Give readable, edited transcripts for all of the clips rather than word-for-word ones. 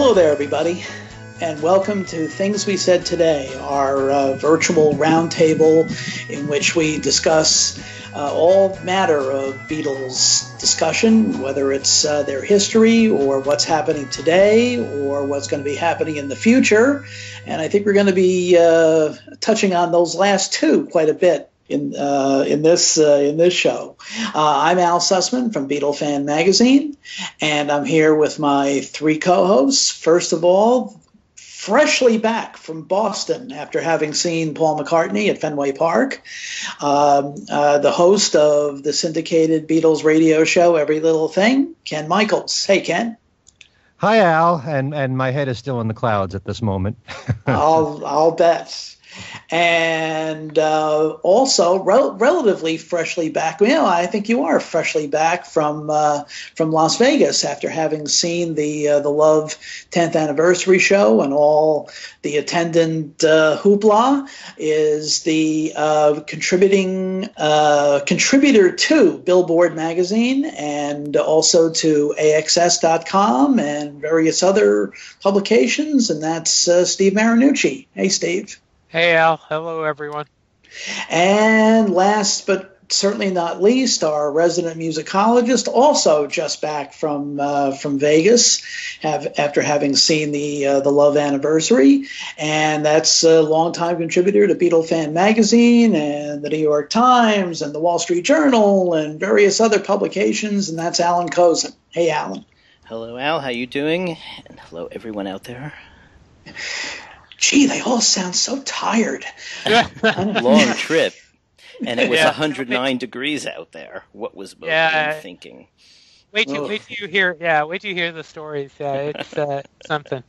Hello there, everybody, and welcome to Things We Said Today, our virtual roundtable in which we discuss all matter of Beatles discussion, whether it's their history or what's happening today or what's going to be happening in the future. And I think we're going to be touching on those last two quite a bit in this show. I'm Al Sussman from Beatle Fan Magazine, and I'm here with my three co-hosts. First of all, freshly back from Boston after having seen Paul McCartney at Fenway Park, the host of the syndicated Beatles radio show Every Little Thing, Ken Michaels. Hey, Ken. Hi, Al, and my head is still in the clouds at this moment. I'll bet. And also relatively freshly back. Well, I think you are freshly back from Las Vegas after having seen the Love 10th anniversary show and all the attendant hoopla. Is the contributor to Billboard magazine and also to AXS.com and various other publications, and that's Steve Marinucci. Hey, Steve. Hey, Al. Hello, everyone. And last but certainly not least, our resident musicologist, also just back from Vegas, after having seen the Love anniversary, and that's a longtime contributor to Beatle Fan Magazine and the New York Times and the Wall Street Journal and various other publications, and that's Alan Kozin. Hey, Alan. Hello, Al. How you doing? And hello, everyone out there. Gee, they all sound so tired. Long trip. And it was 109 degrees out there. What was both of you thinking? Wait till you hear the stories. It's something.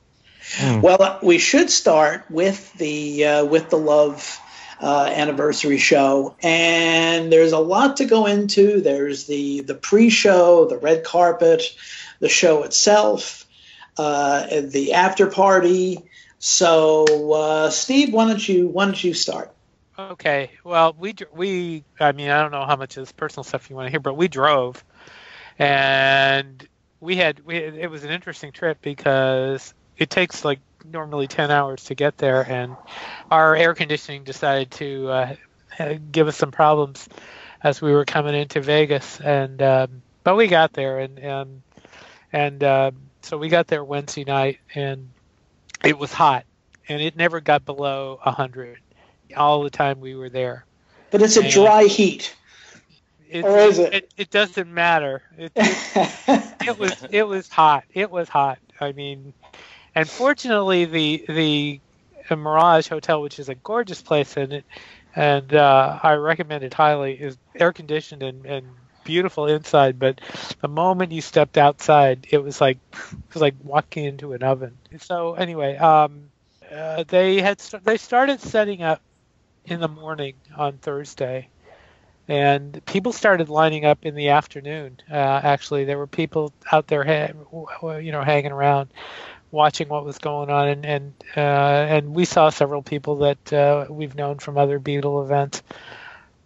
Well, we should start with the Love anniversary show, and there's a lot to go into. There's the pre-show, the red carpet, the show itself, the after party. So, Steve, why don't you start? Okay. Well, I mean, I don't know how much of this personal stuff you want to hear, but we drove, and it was an interesting trip because it takes like normally 10 hours to get there, and our air conditioning decided to give us some problems as we were coming into Vegas, and but we got there, and so we got there Wednesday night, and it was hot, and it never got below 100 all the time we were there. But it's a dry heat, or is it? It doesn't matter. It was hot. It was hot. I mean, and fortunately, the Mirage Hotel, which is a gorgeous place, and I recommend it highly, is air conditioned and beautiful inside, but the moment you stepped outside, it was like walking into an oven. So anyway, they started setting up in the morning on Thursday, and people started lining up in the afternoon. Actually, there were people out there, hanging around, watching what was going on, and we saw several people that we've known from other Beatle events.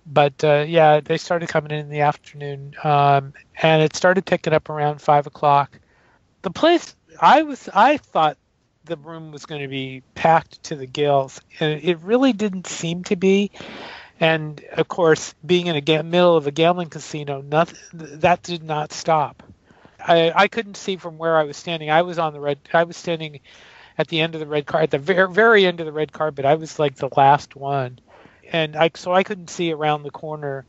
But they started coming in the afternoon, and it started picking up around 5 o'clock. The place, I thought the room was going to be packed to the gills, and it really didn't seem to be. And of course, being in the middle of a gambling casino, that did not stop. I couldn't see from where I was standing. I was standing at the end of the red carpet, at the very, very end of the red carpet. I was like the last one. And I couldn't see around the corner,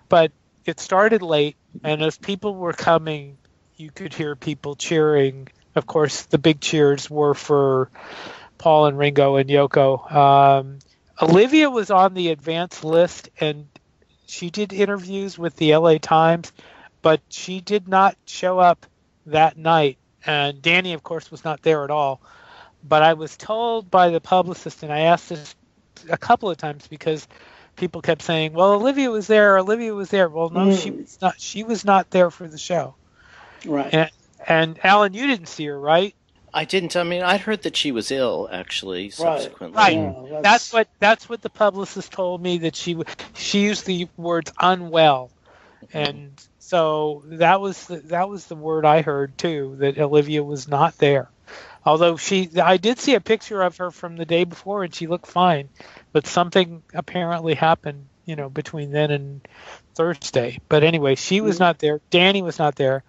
but it started late, and as people were coming, you could hear people cheering. Of course, the big cheers were for Paul and Ringo and Yoko. Olivia was on the advance list, and she did interviews with the LA Times, but she did not show up that night. And Danny, of course, was not there at all. But I was told by the publicist, and I asked this a couple of times because people kept saying, well, Olivia was there. Well, no, she was not. She was not there for the show. Right. And Alan, you didn't see her, right? I didn't. I mean, I'd heard that she was ill, actually, subsequently. Right. Yeah, that's what the publicist told me, that she used the words unwell. And so that was the word I heard too, that Olivia was not there. Although I did see a picture of her from the day before, and she looked fine, but something apparently happened, between then and Thursday. But anyway, she was not there. Danny was not there,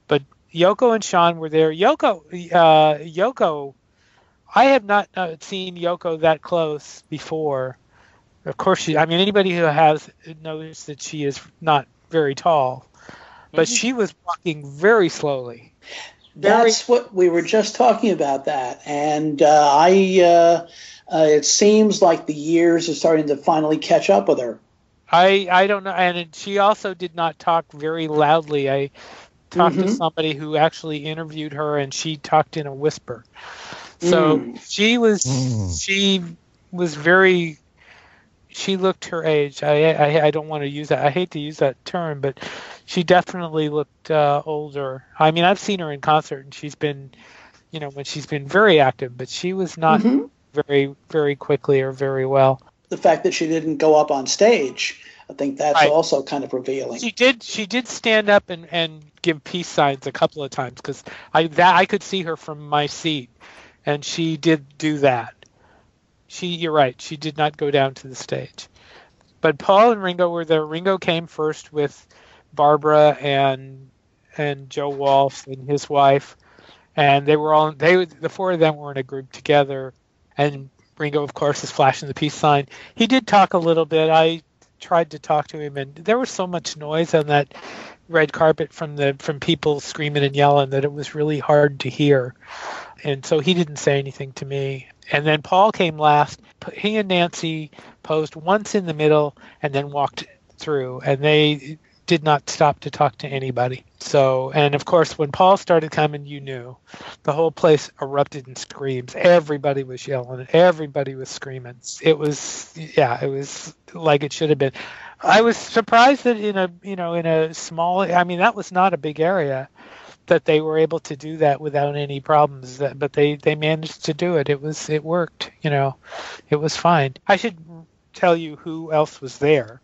but Yoko and Sean were there. Yoko, I have not seen Yoko that close before. Of course, anybody who has knows that she is not very tall, but she was walking very slowly. That's what we were just talking about that, and it seems like the years are starting to finally catch up with her. I don't know, and she also did not talk very loudly. I talked to somebody who actually interviewed her, and she talked in a whisper. So she was very. She looked her age. I don't want to use that. I hate to use that term, but she definitely looked older. I've seen her in concert, and she's been, when she's been very active, but she was not very, very quickly or very well. The fact that she didn't go up on stage, I think that's also kind of revealing. She did stand up and give peace signs a couple of times, because I could see her from my seat, and she did do that. You're right. She did not go down to the stage, but Paul and Ringo were there. Ringo came first with Barbara and Joe Walsh and his wife, and the four of them were in a group together. And Ringo, of course, is flashing the peace sign. He did talk a little bit. I tried to talk to him, and there was so much noise on that red carpet from people screaming and yelling that it was really hard to hear. And so he didn't say anything to me. And then Paul came last. He and Nancy posed once in the middle and then walked through. And they did not stop to talk to anybody. So, and of course, when Paul started coming, you knew. The whole place erupted in screams. Everybody was yelling. Everybody was screaming. It was like it should have been. I was surprised that in a small, that was not a big area, that they were able to do that without any problems. But they managed to do it. It worked. It was fine. I should tell you who else was there.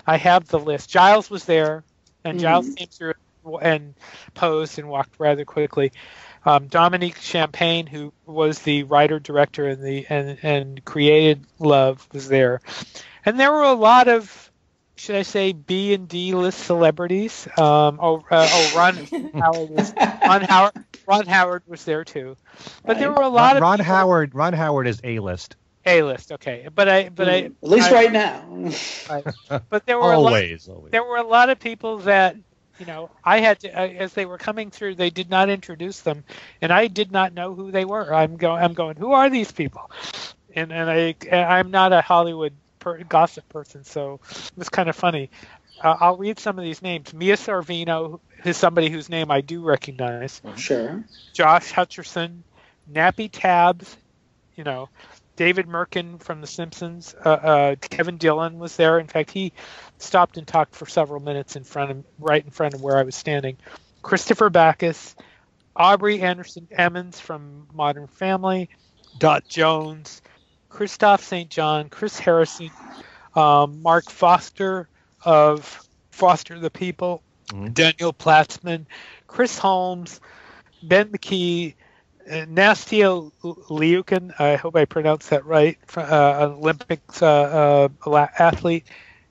I have the list. Giles was there, and Giles came through and posed and walked rather quickly. Dominique Champagne, who was the writer director and created Love, was there, and there were a lot of, should I say, B and D list celebrities. Ron Howard was there too, but there were a lot of Ron Howard is A list. A list, okay, but I at least right now. But there were always. There were a lot of people that I had to, as they were coming through, they did not introduce them, and I did not know who they were. I'm going, who are these people? And I'm not a Hollywood gossip person, so it was kind of funny. I'll read some of these names. Mia Sorvino is somebody whose name I do recognize. Sure. Josh Hutcherson, Nappy Tabs, David Merkin from The Simpsons. Kevin Dillon was there. In fact, he stopped and talked for several minutes right in front of where I was standing. Christopher Backus, Aubrey Anderson Emmons from Modern Family, Dot Jones, Christoph St. John, Chris Harrison, Mark Foster of Foster the People, Daniel Platzman, Chris Holmes, Ben McKee, Nastia Liukin, I hope I pronounced that right, Olympics athlete,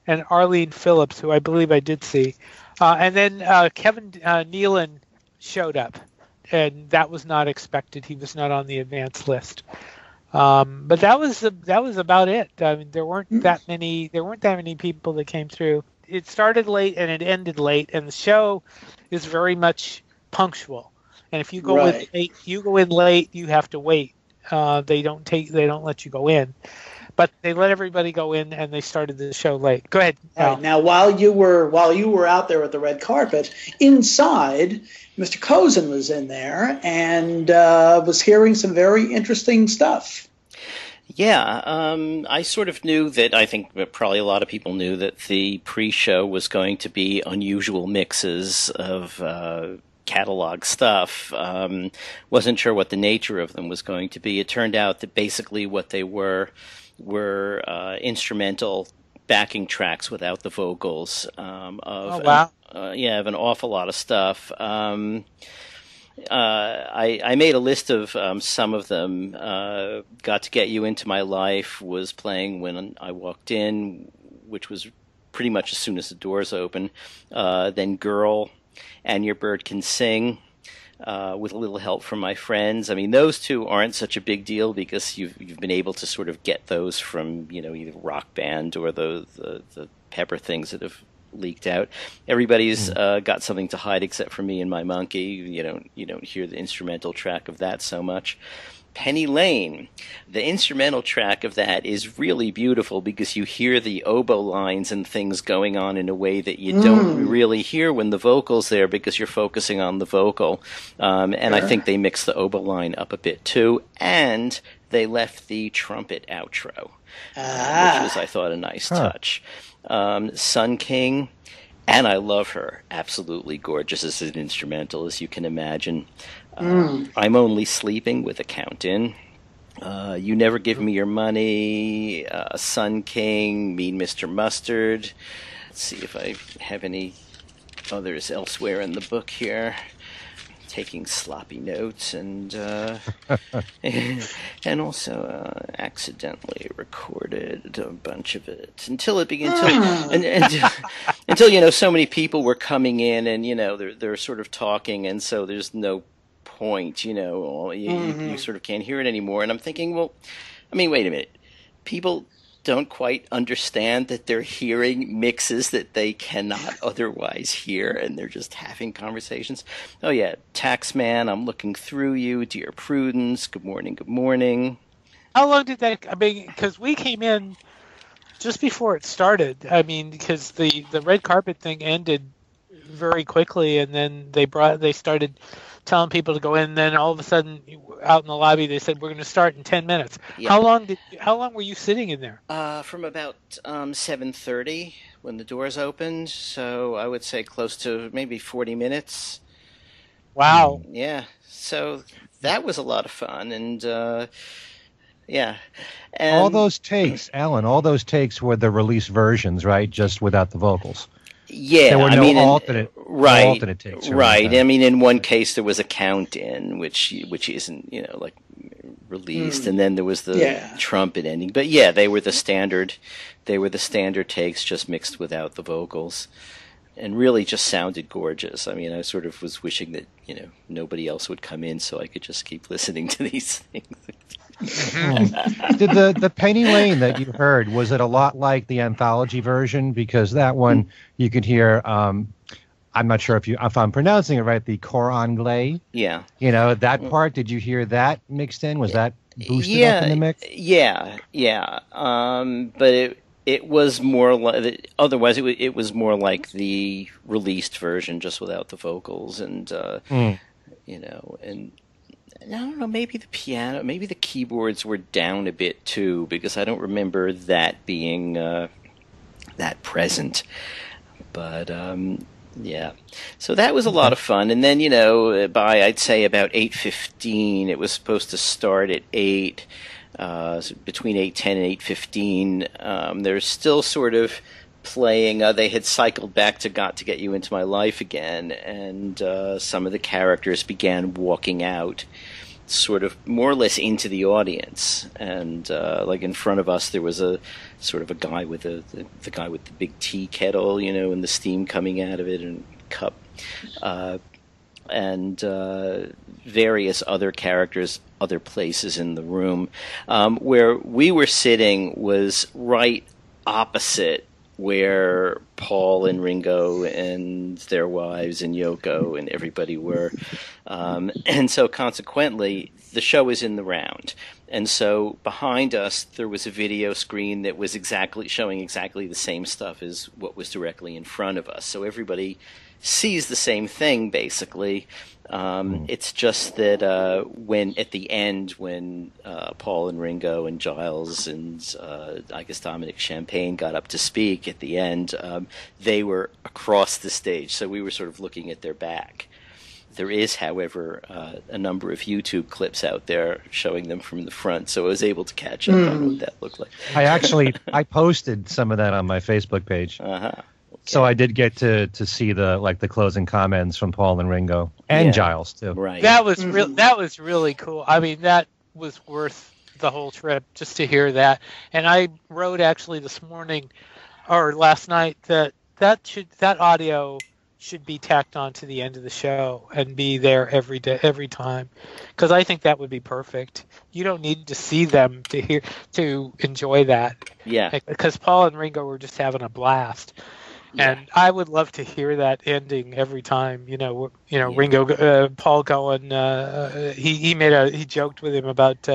and Arlene Phillips, who I believe I did see. And then Kevin Nealon showed up, and that was not expected. He was not on the advanced list. But that was about it. There weren't that many people that came through. It started late and it ended late, and the show is very much punctual. And if you go in late, you have to wait. They don't let you go in, but they let everybody go in, and they started the show late. Go ahead. All right, now, while you were out there at the red carpet, inside, Mr. Cozen was in there and was hearing some very interesting stuff. Yeah, I sort of knew that. I think probably a lot of people knew that the pre-show was going to be unusual mixes of catalog stuff. Wasn't sure what the nature of them was going to be. It turned out that basically what they were instrumental backing tracks without the vocals of an awful lot of stuff. I made a list of some of them. Got to Get You Into My Life was playing when I walked in, which was pretty much as soon as the doors open. Then Girl and Your Bird Can Sing, with a little help from my friends. I mean, those two aren't such a big deal because you've been able to sort of get those from, you know, either Rock Band or the Pepper things that have leaked out. Everybody's got something to hide except for me and my monkey. You don't hear the instrumental track of that so much. Penny Lane, the instrumental track of that is really beautiful because you hear the oboe lines and things going on in a way that you don't really hear when the vocal's there because you're focusing on the vocal. And I think they mixed the oboe line up a bit too. And they left the trumpet outro, which was, I thought, a nice touch. Sun King, and I love her, absolutely gorgeous as an instrumental, as you can imagine. I'm Only Sleeping with a count in. You Never Give Me Your Money, Sun King, Mean Mr. Mustard. Let's see if I have any others elsewhere in the book here. Taking sloppy notes, and and also accidentally recorded a bunch of it until it began until you know, so many people were coming in, and you know, they're sort of talking, and so there's no point, you know, you sort of can't hear it anymore. And I'm thinking, well, I mean, wait a minute, people don't quite understand that they're hearing mixes that they cannot otherwise hear, and they're just having conversations. Oh yeah, Taxman, I'm Looking Through You, Dear Prudence, Good Morning, Good Morning. How long did that? I mean, because we came in just before it started. I mean, because the red carpet thing ended very quickly, and then they started telling people to go in, and then all of a sudden out in the lobby they said, we're going to start in 10 minutes. Yep. How long were you sitting in there? From about 7:30 when the doors opened, so I would say close to maybe 40 minutes. Wow. Yeah, so that was a lot of fun, and yeah. And all those takes, Alan, all those takes were the release versions, right? Just without the vocals. Yeah, there were no alternate takes. Right. I mean, in one case there was a count in, which isn't, you know, like released, and then there was the trumpet ending. But yeah, they were the standard takes, just mixed without the vocals, and really just sounded gorgeous. I mean, I sort of was wishing that, you know, nobody else would come in so I could just keep listening to these things. Did the Penny Lane that you heard, was it a lot like the anthology version? Because that one you could hear, I'm not sure if I'm pronouncing it right, the cor anglais. Yeah. You know, that part, did you hear that mixed in? Was that boosted up in the mix? Yeah. But it was more like, otherwise it was more like the released version, just without the vocals, and you know, and I don't know, maybe the keyboards were down a bit too, because I don't remember that being that present. But yeah, so that was a lot of fun. And then, you know, by I'd say about 8:15, it was supposed to start at 8. So between 8:10 and 8:15, they're still sort of playing. They had cycled back to Got to Get You Into My Life again, and some of the characters began walking out, sort of more or less into the audience. And like in front of us, there was a sort of a guy with the guy with the big tea kettle, you know, and the steam coming out of it, and cup, and various other characters, other places in the room. Where we were sitting was right opposite where Paul and Ringo and their wives and Yoko and everybody were. And so consequently, the show is in the round. And so behind us, there was a video screen that was showing exactly the same stuff as what was directly in front of us. So everybody sees the same thing, basically. It's just that when at the end, when Paul and Ringo and Giles and I guess Dominic Champagne got up to speak at the end, they were across the stage, so we were sort of looking at their back. There is, however, a number of YouTube clips out there showing them from the front, so I was able to catch up on what that looked like. I posted some of that on my Facebook page. So I did get to see the closing comments from Paul and Ringo and Giles too. Right. That was that was really cool. I mean, that was worth the whole trip just to hear that. And I wrote actually this morning or last night that audio should be tacked on to the end of the show and be there every time, because I think that would be perfect. You don't need to see them to enjoy that. Yeah. Because Paul and Ringo were just having a blast. Yeah. And I would love to hear that ending every time. Ringo, Paul going. He joked with him about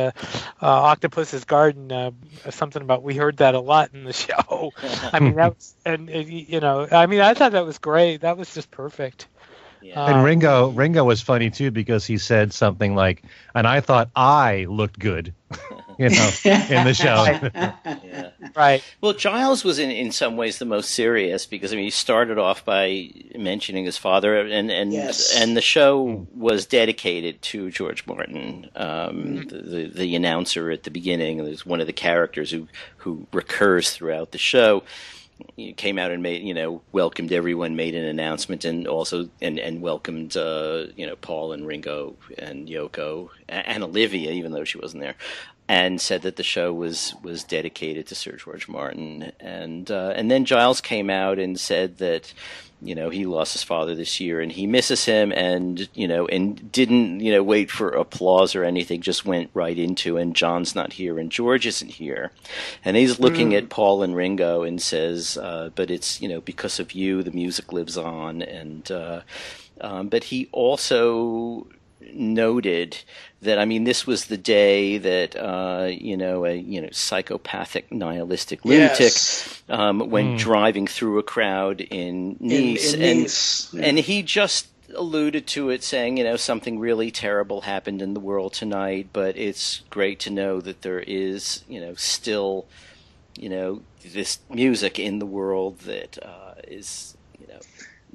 Octopus's Garden, something about we heard that a lot in the show. I mean that was, I thought that was great. That was just perfect. Yeah. And Ringo was funny too, because he said something like, "And I thought I looked good," in the show. Yeah. Right. Well, Giles was in some ways the most serious, because he started off by mentioning his father, and the show was dedicated to George Martin, the announcer at the beginning. There's one of the characters who recurs throughout the show. He came out and made, welcomed everyone, made an announcement, and also and welcomed Paul and Ringo and Yoko and Olivia, even though she wasn't there, and said that the show was dedicated to Sir George Martin. And then Giles came out and said that he lost his father this year and he misses him, and didn't wait for applause or anything, just went right into, and John's not here and George isn't here, and he's looking at Paul and Ringo and says, but it's because of you the music lives on. And but he also noted that, this was the day that a psychopathic nihilistic lunatic went driving through a crowd in Nice, and he just alluded to it, saying something really terrible happened in the world tonight, but it's great to know that there is still this music in the world that is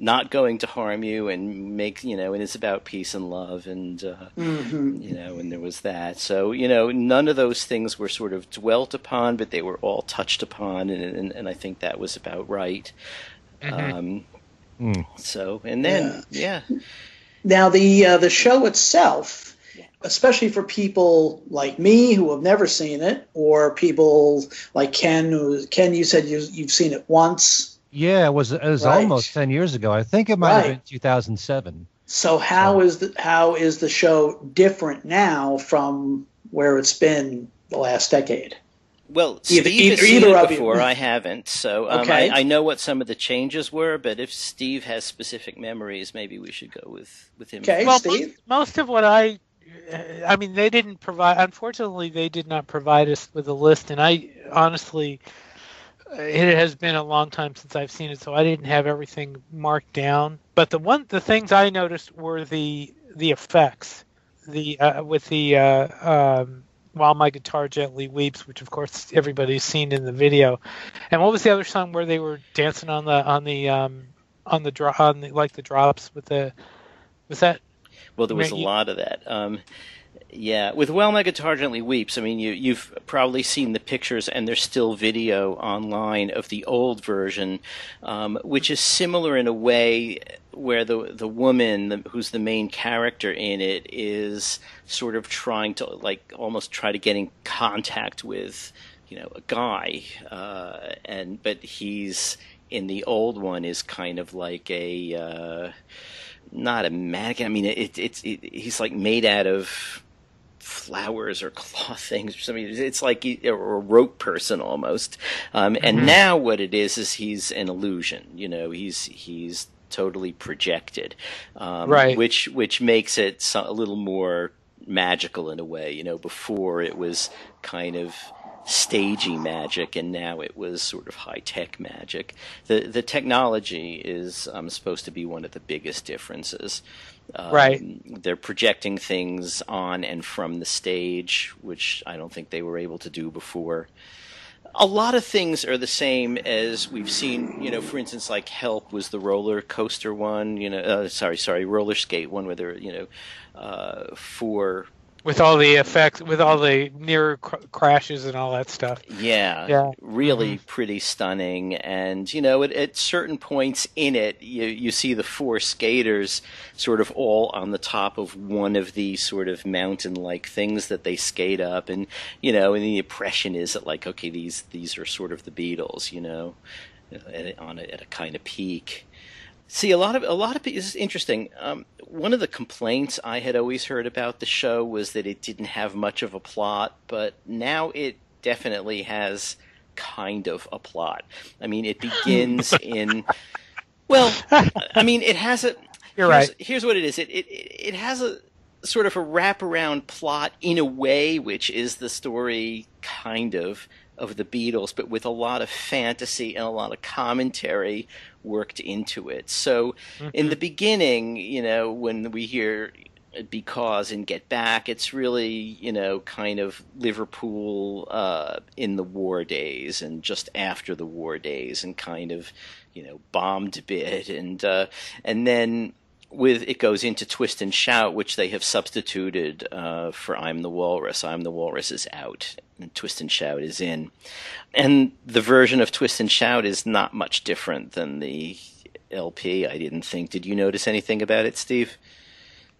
not going to harm you and make, and it's about peace and love, and, and there was that. So, none of those things were sort of dwelt upon, but they were all touched upon, and I think that was about right. So, and then, Now, the show itself, especially for people like me who have never seen it, or people like Ken, you said you've seen it once. Yeah, it was almost 10 years ago. I think it might have been 2007. So how is the show different now from where it's been the last decade? Well, Steve has seen it before. I haven't. So I know what some of the changes were, but if Steve has specific memories, maybe we should go with him. Okay, well, Steve? Most of what they didn't provide, unfortunately, they did not provide us with a list, and I honestly... It has been a long time since I've seen it, so I didn't have everything marked down. But the things I noticed were the effects, with the "While My Guitar Gently Weeps," which of course everybody's seen in the video. And what was the other song where they were dancing on the drops with the? Was that? Well, there was a lot of that. Yeah, with "While My Guitar Gently Weeps," you've probably seen the pictures, and there's still video online of the old version, which is similar in a way, where the woman who's the main character in it is sort of trying to almost try to get in contact with a guy, but he's in the old one is kind of like a not a mannequin. He's like made out of flowers or cloth things or something. It's like a rope person almost. And now what it is he's an illusion. He's totally projected, which makes it a little more magical in a way. Before it was kind of stagey magic, and now it was sort of high-tech magic. The technology is supposed to be one of the biggest differences. They're projecting things on and from the stage, which I don't think they were able to do before. A lot of things are the same as we've seen, for instance, like Help was the roller coaster one, roller skate one, where there, for with all the effects, with all the near crashes and all that stuff. Yeah, really pretty stunning. And, at certain points in it, you see the four skaters sort of all on the top of one of these sort of mountain-like things that they skate up. And, and the impression is that, like, okay, these are sort of the Beatles, at a kind of peak. See, a lot of this is interesting. One of the complaints I had always heard about the show was that it didn't have much of a plot, but now it definitely has kind of a plot. I mean, it begins in it has a. You're right. Here's what it is. It has a sort of a wraparound plot in a way, which is the story kind of the Beatles, but with a lot of fantasy and a lot of commentary worked into it. So in the beginning, when we hear Because and Get Back, it's really, kind of Liverpool in the war days and just after the war days and kind of, bombed a bit. And then it goes into Twist and Shout, which they have substituted for I'm the Walrus. I'm the Walrus is out, and Twist and Shout is in. And the version of Twist and Shout is not much different than the LP, I didn't think. Did you notice anything about it, Steve?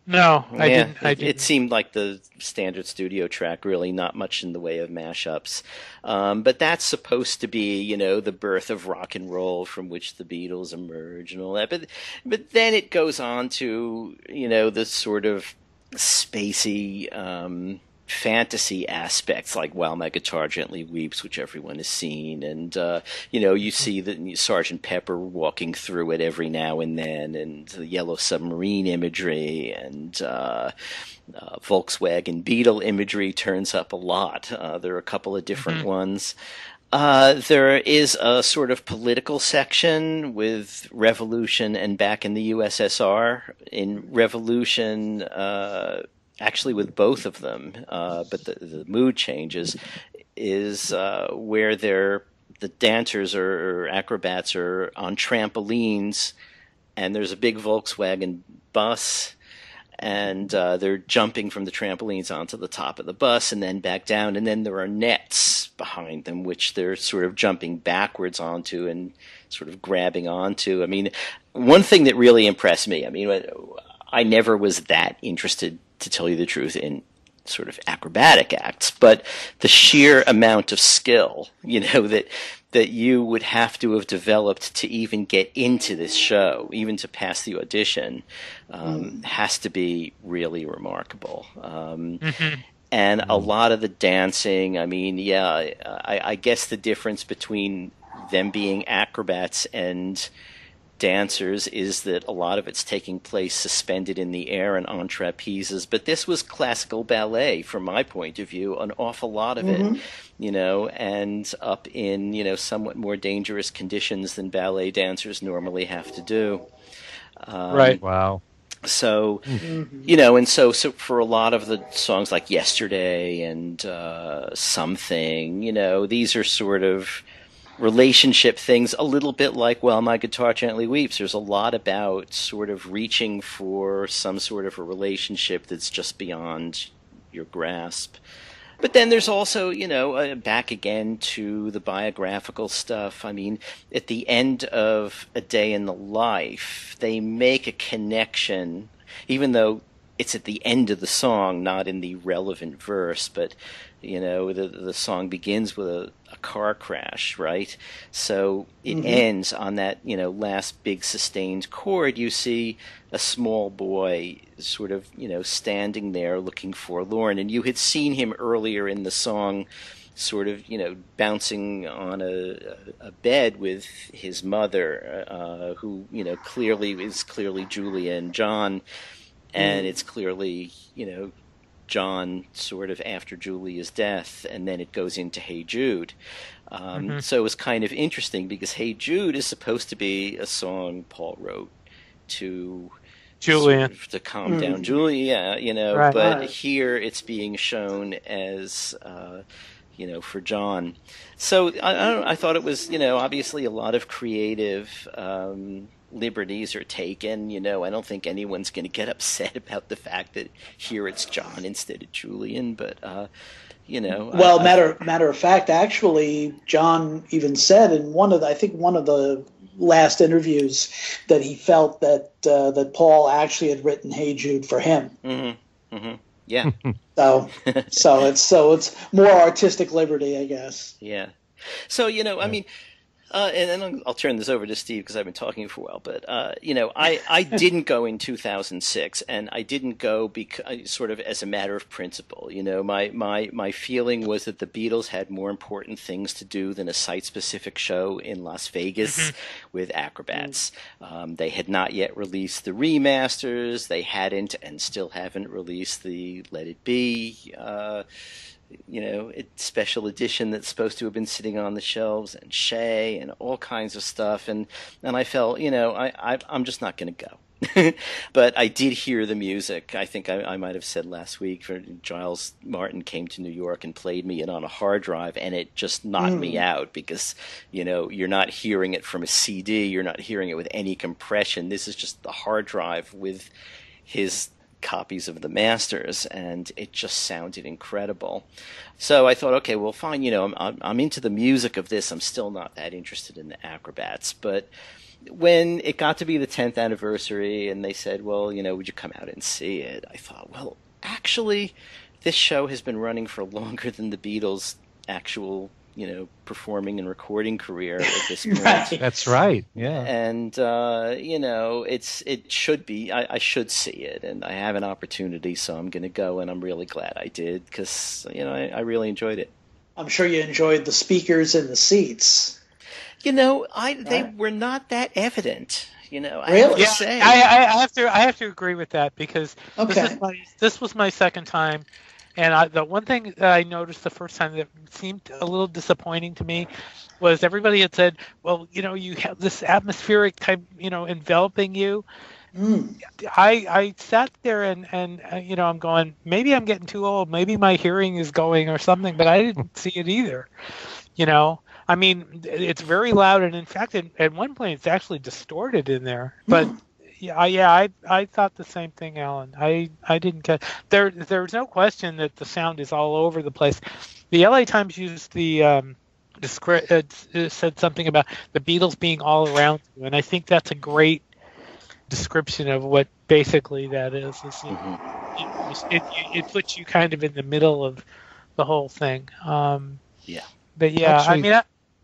No, I didn't. It seemed like the standard studio track, really, not much in the way of mashups. But that's supposed to be, the birth of rock and roll from which the Beatles emerge and all that. But then it goes on to, the sort of spacey fantasy aspects, like While My Guitar Gently Weeps, which everyone has seen, and you see the Sergeant Pepper walking through it every now and then, and the Yellow Submarine imagery, and Volkswagen Beetle imagery turns up a lot. There are a couple of different ones. There is a sort of political section with Revolution and Back in the USSR. In Revolution, actually with both of them, but the mood changes, is where the dancers or acrobats are on trampolines, and there's a big Volkswagen bus, and they're jumping from the trampolines onto the top of the bus and then back down, and then there are nets behind them, which they're sort of jumping backwards onto and sort of grabbing onto. I mean, one thing that really impressed me, I never was that interested, to tell you the truth, in sort of acrobatic acts, but the sheer amount of skill, that you would have to have developed to even get into this show, even to pass the audition, has to be really remarkable. And a lot of the dancing, I guess the difference between them being acrobats and dancers is that a lot of it's taking place suspended in the air and on trapezes, but this was classical ballet from my point of view, an awful lot of it, and up in, somewhat more dangerous conditions than ballet dancers normally have to do. Right. Wow. So, and so for a lot of the songs like Yesterday and Something, these are sort of relationship things, a little bit like While My Guitar Gently Weeps. There's a lot about sort of reaching for some sort of a relationship that's just beyond your grasp. But then there's also, back again to the biographical stuff. I mean, at the end of A Day in the Life, they make a connection, even though it's at the end of the song, not in the relevant verse, but the song begins with a car crash, right? So it ends on that, last big sustained chord. You see a small boy sort of, standing there looking forlorn. And you had seen him earlier in the song sort of, bouncing on a bed with his mother, who, clearly is Julia and John. And it's clearly, John sort of after Julia's death, and then it goes into Hey Jude. So it was kind of interesting because Hey Jude is supposed to be a song Paul wrote to Julia, sort of to calm down Julia, Right. But here it's being shown as, for John. So I thought it was, obviously a lot of creative liberties are taken. I don't think anyone's going to get upset about the fact that here it's John instead of Julian. But well, matter of fact, actually, John even said in one of the last interviews that he felt that Paul actually had written "Hey Jude" for him. Mm-hmm. Mm-hmm. Yeah. so it's more artistic liberty, I guess. Yeah. So I mean. And then I'll turn this over to Steve because I've been talking for a while. But I didn't go in 2006, and I didn't go sort of as a matter of principle. My feeling was that the Beatles had more important things to do than a site-specific show in Las Vegas with acrobats. They had not yet released the remasters. They hadn't and still haven't released the Let It Be. Special edition that's supposed to have been sitting on the shelves, and Shay, and all kinds of stuff, and I felt, I'm just not going to go. But I did hear the music. I think I might have said last week, Giles Martin came to New York and played me it on a hard drive, and it just knocked me out because, you're not hearing it from a CD, you're not hearing it with any compression. This is just the hard drive with his copies of the masters, and it just sounded incredible. So I thought, okay, well, fine, I'm into the music of this. I'm still not that interested in the acrobats. But when it got to be the 10th anniversary and they said, well, would you come out and see it? I thought, well, actually, this show has been running for longer than the Beatles' actual performing and recording career at this point. Right. That's right. Yeah. And it should be. I should see it, and I have an opportunity, so I'm going to go, and I'm really glad I did because I really enjoyed it. I'm sure you enjoyed the speakers in the seats. They were not that evident. Really? I have to agree with that because this was my second time. And the one thing that I noticed the first time that seemed a little disappointing to me was everybody had said, well, you have this atmospheric type, enveloping you. I sat there and I'm going, maybe I'm getting too old. Maybe my hearing is going or something, but I didn't see it either. I mean, it's very loud. And in fact, at one point, it's actually distorted in there. But I thought the same thing, Alan. I didn't get there's no question that the sound is all over the place. The LA Times used the said something about the Beatles being all around you, and I think that's a great description of what basically that is. It puts you kind of in the middle of the whole thing. But yeah, actually,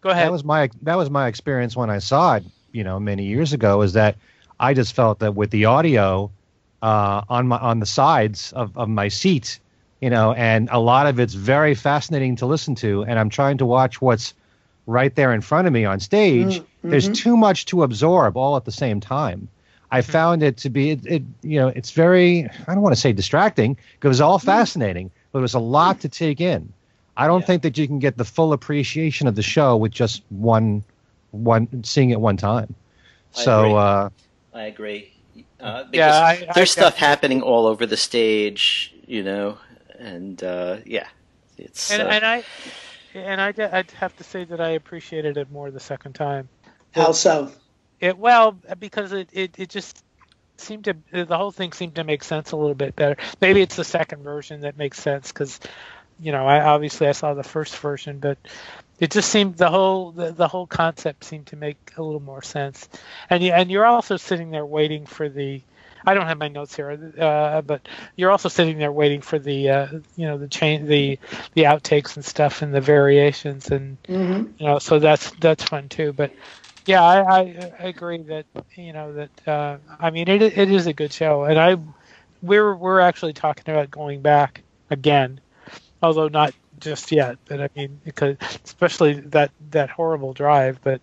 go ahead. That was my experience when I saw it, many years ago. Is that I just felt that with the audio on the sides of my seat, and a lot of it's very fascinating to listen to, and I'm trying to watch what's right there in front of me on stage. There's too much to absorb all at the same time. I found it to be, it's very, I don't want to say distracting, because it was all fascinating, but it was a lot to take in. I don't think that you can get the full appreciation of the show with just one seeing it one time. I agree. There's stuff happening all over the stage, and it's. I'd have to say that I appreciated it more the second time. How so? Because it just seemed to, the whole thing seemed to make sense a little bit better. Maybe it's the second version that makes sense because, I saw the first version, but it just seemed the whole concept seemed to make a little more sense. And you're also sitting there waiting for the. I don't have my notes here, but you're also sitting there waiting for the the outtakes and stuff and the variations and so that's fun too. But yeah, I agree that I mean it is a good show, and we're actually talking about going back again, although not just yet. But I mean, because especially that horrible drive, but.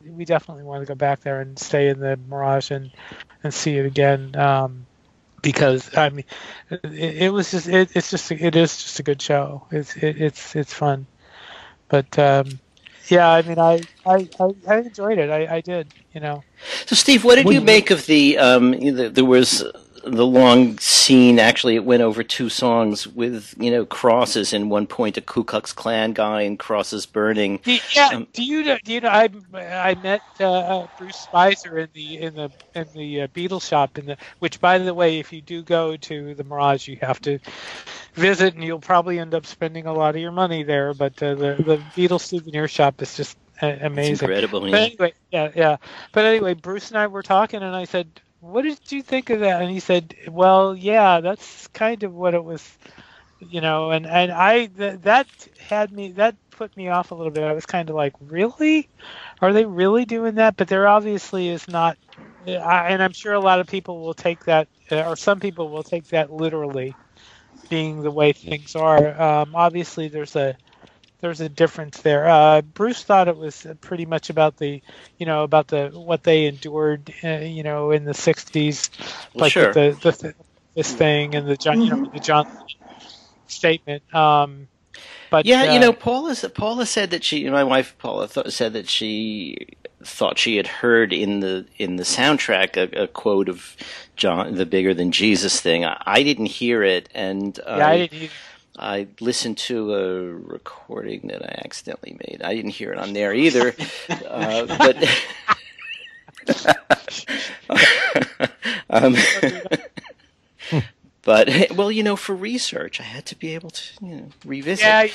We definitely want to go back there and stay in the Mirage and see it again because I mean it is just a good show. It's fun, but yeah, I mean I enjoyed it. I did, So Steve, what did you make of the there was the long scene. Actually, it went over 2 songs with crosses. In one point, a Ku Klux Klan guy and crosses burning. Yeah. Do you know? I met Bruce Spicer in the Beatles shop which, by the way, if you do go to the Mirage, you have to visit, and you'll probably end up spending a lot of your money there. But the Beatles souvenir shop is just amazing. It's incredible. But anyway, yeah. But anyway, Bruce and I were talking, and I said, "What did you think of that?" And he said, "Well, yeah, that's kind of what it was, And that put me off a little bit. I was kind of like, really? Are they really doing that? But there obviously is not, and I'm sure a lot of people will take that, or some people will take that literally, being the way things are. Obviously, there's a difference there. Bruce thought it was pretty much about what they endured, in the '60s, well, like sure. with this thing and the John statement. But yeah, Paula said that my wife Paula said that she thought she had heard in the soundtrack a quote of John, the bigger than Jesus thing. I didn't hear it, and I didn't either. I listened to a recording that I accidentally made. I didn't hear it on there either, but. But well, for research, I had to be able to, revisit. Yeah,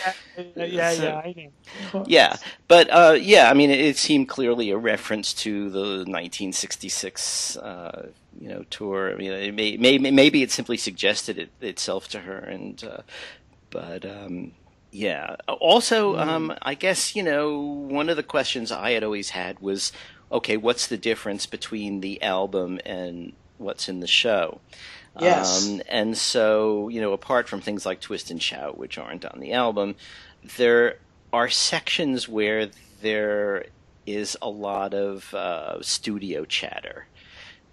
I know. Yeah, but I mean, it seemed clearly a reference to the 1966, tour. I mean, maybe it simply suggested itself to her, and but yeah. Also, I guess one of the questions I had always had was, okay, what's the difference between the album and what's in the show? Yes. And so, apart from things like Twist and Shout, which aren't on the album, there are sections where there is a lot of studio chatter.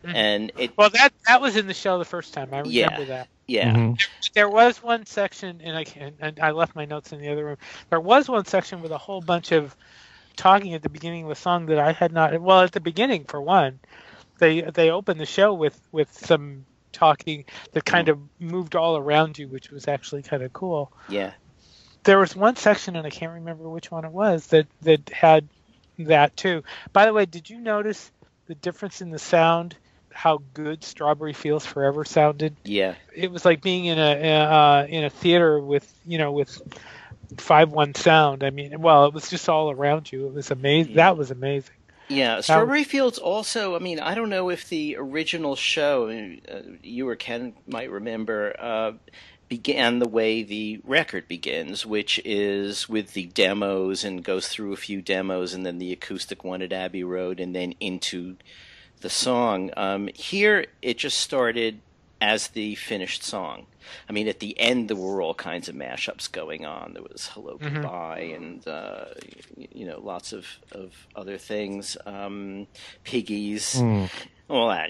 Mm-hmm. And that was in the show the first time. I remember that. Yeah. Mm-hmm. There was one section, and I left my notes in the other room. There was one section with a whole bunch of talking at the beginning of the song that I had not. Well, at the beginning, for one, they opened the show with some talking that kind of moved all around you, which was actually kind of cool. Yeah. There was one section, and I can't remember which one it was, that had that too. By the way, did you notice the difference in the sound? How good Strawberry Fields Forever sounded? Yeah. It was like being in a theater with 5.1 sound. I mean, well, it was just all around you. It was amazing. Yeah. That was amazing. Yeah, Strawberry Fields also, I mean, I don't know if the original show, you or Ken might remember, began the way the record begins, which is with the demos and goes through a few demos and then the acoustic one at Abbey Road and then into the song. Here, it just started as the finished song. I mean, at the end, there were all kinds of mashups going on. There was Hello Goodbye and, lots of other things, Piggies, all that,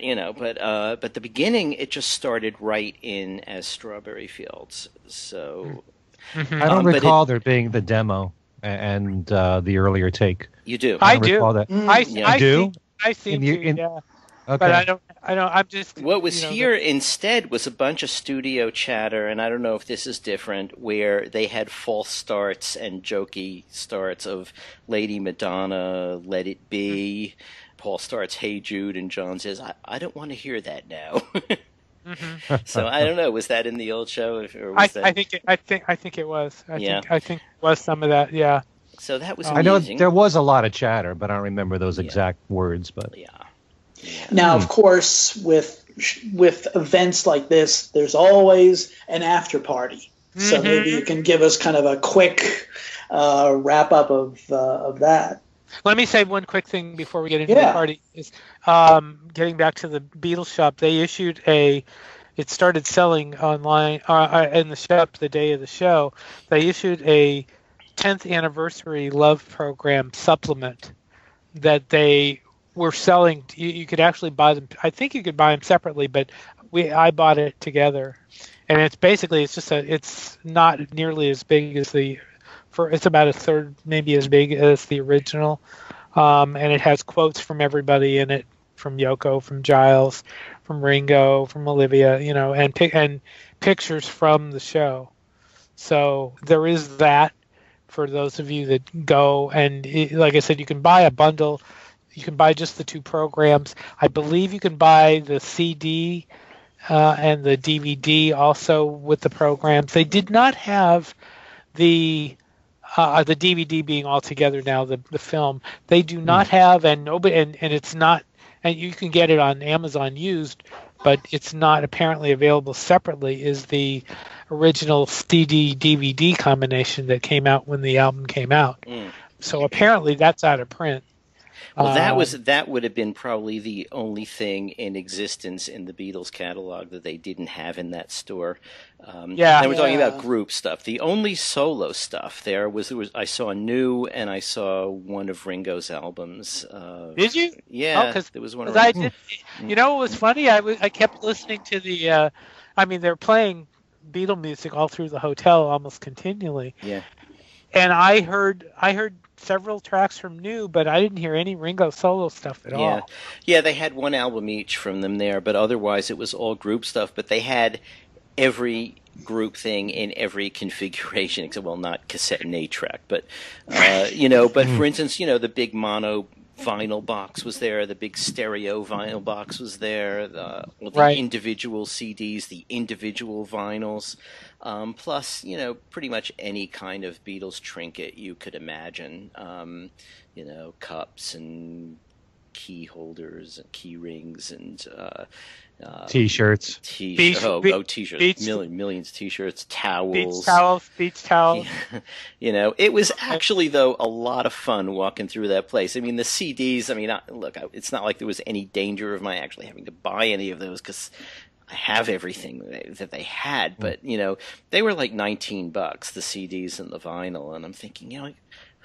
But the beginning, it just started right in as Strawberry Fields. So I don't recall there being the demo and the earlier take. You do? I do. Recall that. I do. I seem to, yeah. Okay. But I don't. I'm just. What was here instead was a bunch of studio chatter, and I don't know if this is different, where they had false starts and jokey starts of Lady Madonna, Let It Be. Paul starts Hey Jude, and John says, I don't want to hear that now. So I don't know. Was that in the old show? Or was that... I think it was. I think it was some of that. Yeah. So that was. I know there was a lot of chatter, but I don't remember those exact words. But yeah. Now, of course, with events like this, there's always an after party. So maybe you can give us kind of a quick wrap up of that. Let me say one quick thing before we get into the party. Is getting back to the Beatles shop, they issued it started selling online in the shop the day of the show. They issued a 10th anniversary Love program supplement that they were selling. You could actually buy them. I think you could buy them separately, but I bought it together, and it's not nearly as big as it's about a third, maybe as big as the original, and it has quotes from everybody in it, from Yoko, from Giles, Ringo, from Olivia, and pictures from the show. So there is that for those of you that go. And like I said, you can buy a bundle. You can buy just the 2 programs. I believe you can buy the CD and the DVD also with the programs. They did not have the DVD being all together now, the film. They do not have, and nobody, and it's not, and you can get it on Amazon used, but it's not apparently available separately, is the original CD DVD combination that came out when the album came out. So apparently that's out of print. Well, that would have been probably the only thing in existence in the Beatles catalog that they didn't have in that store. And we're talking about group stuff. The only solo stuff there was I saw New, and I saw one of Ringo's albums. Did you? Yeah, there was one. I did. You know, it was funny. I kept listening to the. They're playing Beatle music all through the hotel almost continually. Yeah. And I heard several tracks from New, but I didn't hear any Ringo solo stuff at all. Yeah, they had one album each from them there, but otherwise it was all group stuff. But they had every group thing in every configuration, except, well, not cassette and 8-track, but but for instance, the big mono vinyl box was there, the big stereo vinyl box was there, the individual CDs, the individual vinyls, plus, pretty much any kind of Beatles trinket you could imagine, cups and key holders and key rings and T-shirts. T-shirts, millions of T-shirts, towels. Beach towels. It was actually, though, a lot of fun walking through that place. I mean, the CDs, it's not like there was any danger of my actually having to buy any of those because I have everything that they had. But, they were like $19, the CDs and the vinyl. And I'm thinking,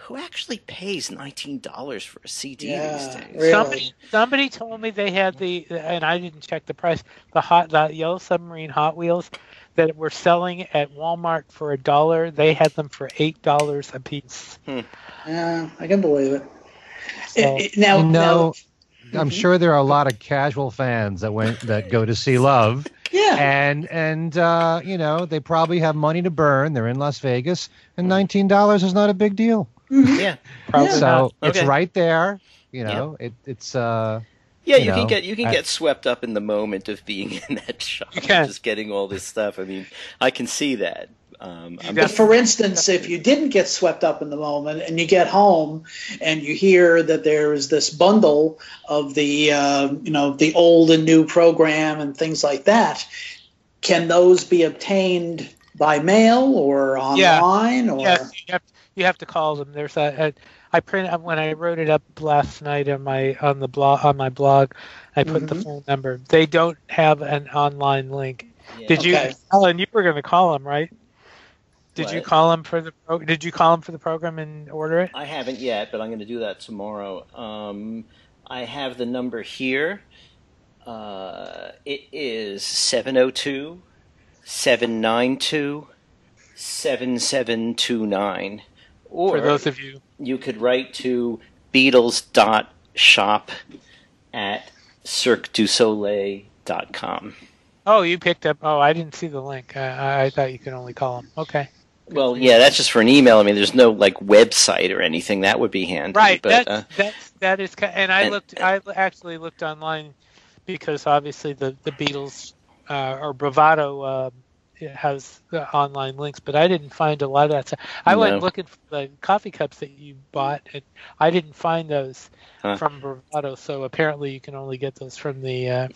who actually pays $19 for a CD these days? Really. Somebody told me they had and I didn't check the price, the Yellow Submarine Hot Wheels that were selling at Walmart for $1. They had them for $8 a piece. Yeah, I can believe it. So, I'm sure there are a lot of casual fans that go to see Love. Yeah. And they probably have money to burn. They're in Las Vegas, and $19 is not a big deal. Yeah, probably. So not. it's right there. You can get swept up in the moment of being in that shop, just getting all this stuff. I mean, I can see that. But for instance, if you didn't get swept up in the moment and you get home and you hear that there's this bundle of the old and new program and things like that, can those be obtained by mail or online? Yeah. Or yes, you have to call them. There's I printed when I wrote it up last night on my blog. I put the phone number. They don't have an online link. Yeah. Did you, Alan? You were going to call them, right? Did you call them for the program and order it? I haven't yet, but I'm going to do that tomorrow. I have the number here. It is 702-792-7729. Or for those of you could write to Beatles.shop@cirquedusoleil.com. Oh, you picked up. Oh, I didn't see the link. I thought you could only call them. Okay. Well, yeah, that's just for an email. I mean, there's no website or anything. That would be handy. Right. But, that is. And I actually looked online because obviously the Beatles or Bravado has online links, but I didn't find a lot of that stuff. I went looking for the coffee cups that you bought, and I didn't find those from Bravado. So apparently, you can only get those from the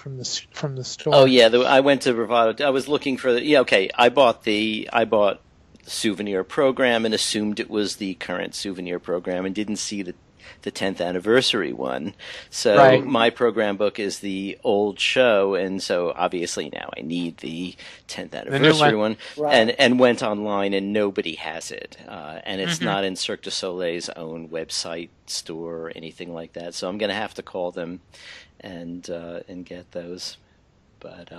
store. Oh yeah, I went to Bravado. I was looking for I bought the souvenir program and assumed it was the current souvenir program, and didn't see the 10th anniversary one. So my program book is the old show, and so obviously now I need the 10th anniversary one. Right. And went online, and nobody has it. And it's not in Cirque du Soleil's own website store or anything like that. So I'm going to have to call them and get those. But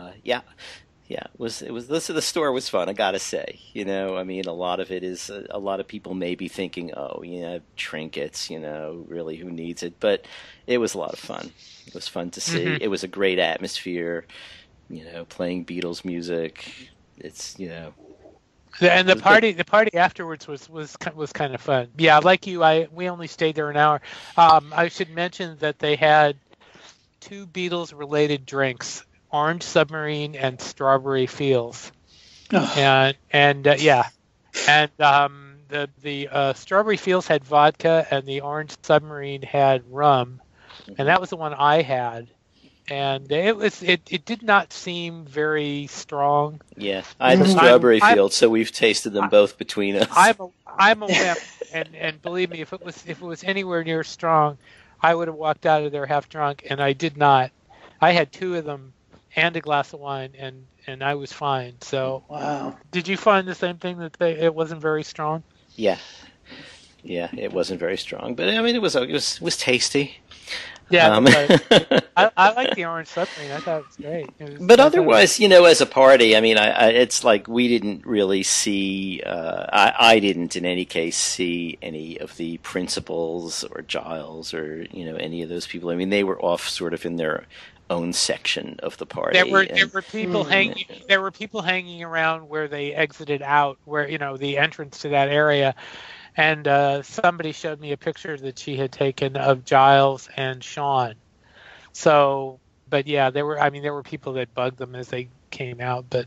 Yeah, the store was fun, I gotta say. I mean, a lot of it is, a lot of people may be thinking, oh, trinkets, really, who needs it? But it was a lot of fun. It was fun to see. Mm-hmm. It was a great atmosphere, playing Beatles music. It's, And the party afterwards was kind of fun. Yeah, like you, we only stayed there an hour. I should mention that they had 2 Beatles-related drinks: Orange Submarine and Strawberry Fields. Oh. The Strawberry Fields had vodka, and the Orange Submarine had rum, and that was the one I had. And it did not seem very strong. Yeah, I had the Strawberry Fields, so we've tasted them both between us. I'm a wimp, and believe me, if it was anywhere near strong, I would have walked out of there half drunk, and I did not. I had 2 of them and a glass of wine, and I was fine. So, wow. Did you find the same thing, that it wasn't very strong? Yeah, it wasn't very strong, but I mean, it was tasty. Yeah, I like the Orange Submarine. I thought it was great. But otherwise, as a party, I mean, it's like we didn't really see. I didn't, in any case, see any of the principals or Giles or any of those people. I mean, they were off sort of in their own section of the party. There were people hanging. There were people hanging around where they exited out, where the entrance to that area. And somebody showed me a picture that she had taken of Giles and Sean. So, but yeah, there were people that bugged them as they came out. But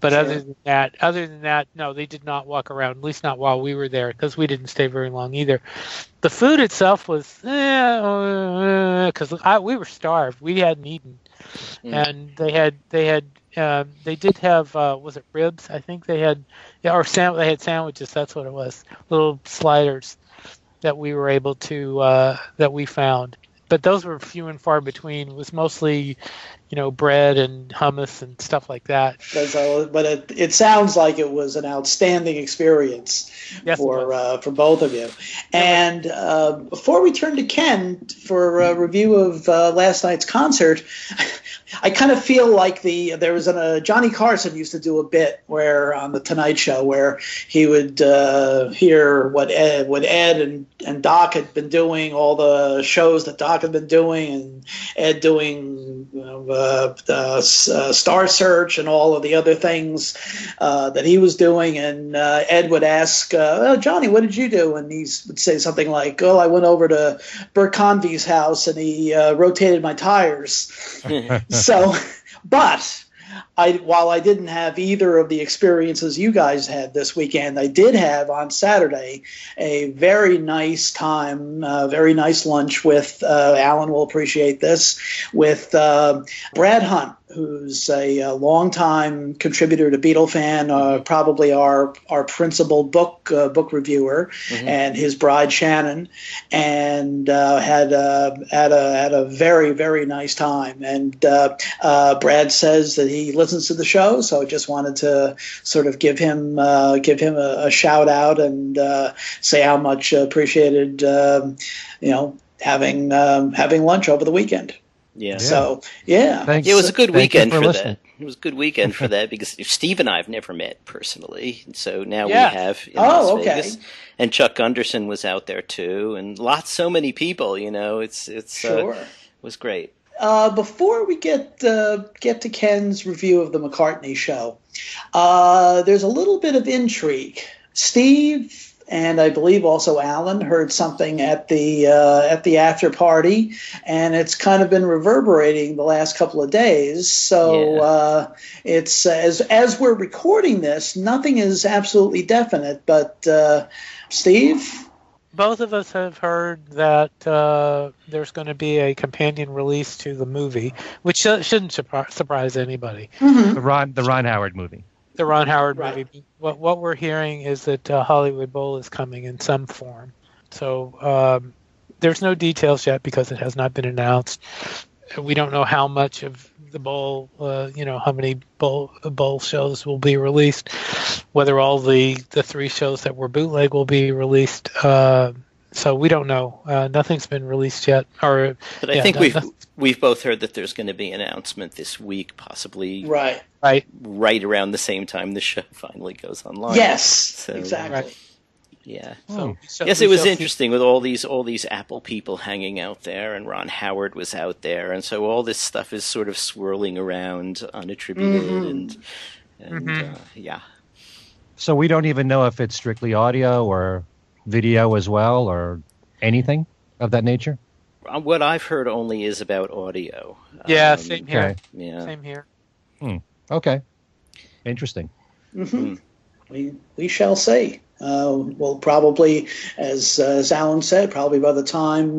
sure. other than that, no, they did not walk around. At least not while we were there, because we didn't stay very long either. The food itself was, because we were starved. We hadn't eaten, and they did have was it ribs? I think they had, they had sandwiches. That's what it was. Little sliders that we were able to that we found, but those were few and far between. It was mostly, bread and hummus and stuff like that. But it sounds like it was an outstanding experience for both of you. And before we turn to Ken for a review of last night's concert, I kind of feel like there was Johnny Carson used to do a bit where on the Tonight Show where he would hear what Ed and Doc had been doing, all the shows that Doc had been doing, and Ed doing Star Search and all of the other things that he was doing, and Ed would ask, Johnny, what did you do? And he would say something like, I went over to Bert Convey's house and he rotated my tires. So, but while I didn't have either of the experiences you guys had this weekend, I did have on Saturday a very nice time, very nice lunch with, Allan will appreciate this, with Brad Hunt, who's a longtime contributor to Beatle Fan, probably our principal book reviewer, and his bride Shannon, and had a very, very nice time. And Brad says that he listens to the show, so I just wanted to sort of give him a shout out and say how much appreciated having lunch over the weekend. Yeah. So, yeah. Thanks. It was a good weekend for that. It was a good weekend for that because Steve and I have never met personally. So now we have in Las Vegas. And Chuck Gunderson was out there too, and so many people, it's sure. Was great. Before we get to Ken's review of the McCartney show, there's a little bit of intrigue. Steve and I believe also Allan heard something at the after party, and it's kind of been reverberating the last couple of days. So it's as we're recording this, nothing is absolutely definite. But Steve, both of us have heard that there's going to be a companion release to the movie, which shouldn't surprise anybody. Mm-hmm. The Ron Howard movie. The Ron Howard movie. What we're hearing is that Hollywood Bowl is coming in some form. So there's no details yet because it has not been announced. We don't know how much of the bowl, how many bowl shows will be released, whether all the 3 shows that were bootleg will be released So we don't know. Nothing's been released yet. But I think we've both heard that there's going to be an announcement this week, possibly Right. right around the same time the show finally goes online. Yes, so, exactly. Right. Yeah. Yes, it was interesting with all these Apple people hanging out there, and Ron Howard was out there, and so all this stuff is sort of swirling around unattributed, and yeah. So we don't even know if it's strictly audio or video as well, or anything of that nature. What I've heard only is about audio. Yeah, same here. Okay. Yeah. Same here. Okay. Interesting. We shall see. Well, probably, as Allan said, probably by the time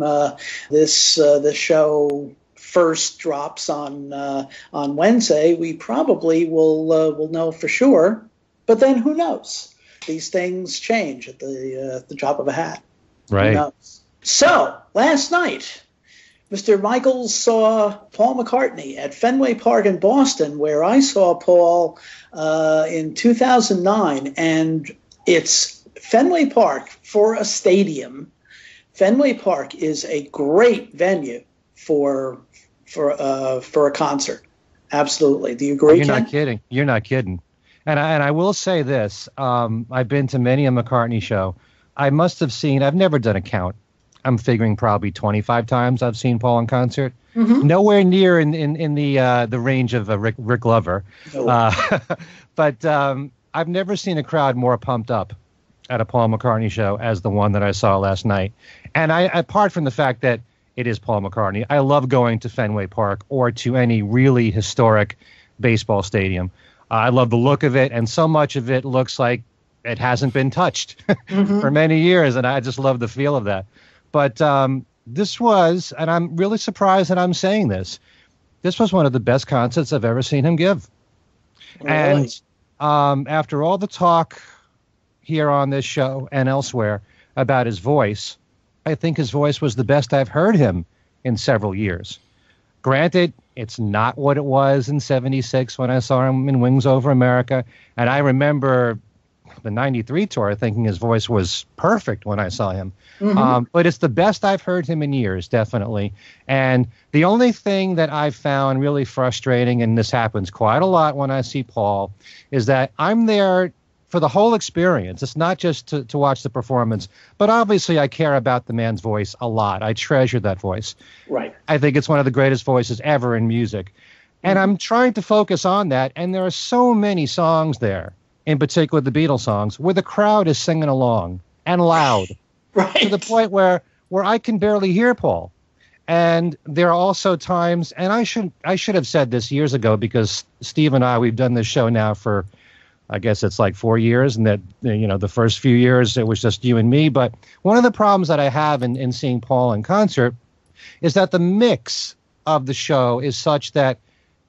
this show first drops on Wednesday, we probably will know for sure. But then who knows? These things change at the drop of a hat. Right. Who knows? So last night, Mr. Michaels saw Paul McCartney at Fenway Park in Boston, where I saw Paul in 2009, and it's Fenway Park for a stadium. Fenway Park is a great venue for a concert. Absolutely. Do you agree, You're Ken? not kidding. You're not kidding. And I will say this. I've been to many a McCartney show. I must have seen, I've never done a count. I'm figuring probably 25 times I've seen Paul in concert. Nowhere near in the range of Rick Glover. No. But I've never seen a crowd more pumped up at a Paul McCartney show as the one that I saw last night. And apart from the fact that it is Paul McCartney, I love going to Fenway Park or to any really historic baseball stadium. I love the look of it, and so much of it looks like it hasn't been touched for many years, and I just love the feel of that. But this was, and I'm really surprised that I'm saying this was one of the best concerts I've ever seen him give. Really? And after all the talk here on this show and elsewhere about his voice, I think his voice was the best I've heard him in several years. Granted, it's not what it was in '76 when I saw him in Wings Over America. And I remember the '93 tour thinking his voice was perfect when I saw him. But it's the best I've heard him in years, definitely. And the only thing that I've found really frustrating, and this happens quite a lot when I see Paul, is that I'm there for the whole experience. It's not just to watch the performance, but obviously I care about the man's voice a lot. I treasure that voice. Right. I think it's one of the greatest voices ever in music. And I'm trying to focus on that, and there are so many songs there, in particular the Beatles songs, where the crowd is singing along and loud. Right. To the point where I can barely hear Paul. And there are also times, and I should have said this years ago, because Steve and I, we've done this show now for, I guess it's like 4 years, and that, the first few years it was just you and me. But one of the problems that I have in seeing Paul in concert is that the mix of the show is such that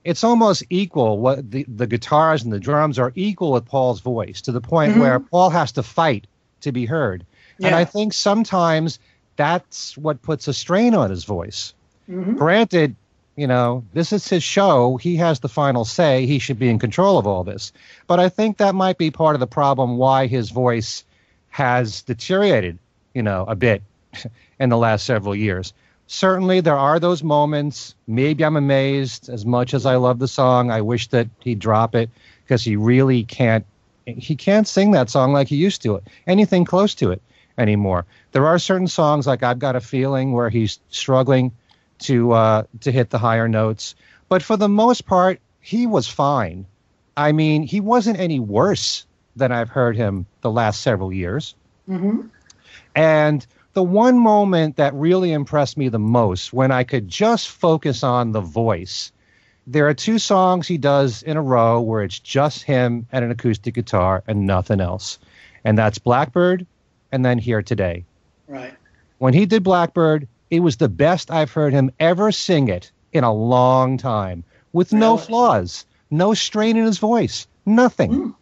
it's almost equal. What the guitars and the drums are equal with Paul's voice, to the point where Paul has to fight to be heard. Yeah. And I think sometimes that's what puts a strain on his voice. Granted, this is his show. He has the final say. He should be in control of all this. But I think that might be part of the problem why his voice has deteriorated, a bit in the last several years. Certainly there are those moments. Maybe I'm amazed. As much as I love the song, I wish that he'd drop it, because he really can't sing that song like he used to, anything close to it anymore. There are certain songs like I've Got a Feeling where he's struggling to hit the higher notes. But for the most part, he was fine. I mean, he wasn't any worse than I've heard him the last several years. And the one moment that really impressed me the most, when I could just focus on the voice, there are two songs he does in a row where it's just him and an acoustic guitar and nothing else. And that's Blackbird and then Here Today. Right. When he did Blackbird, it was the best I've heard him ever sing it in a long time, with no flaws, no strain in his voice, nothing.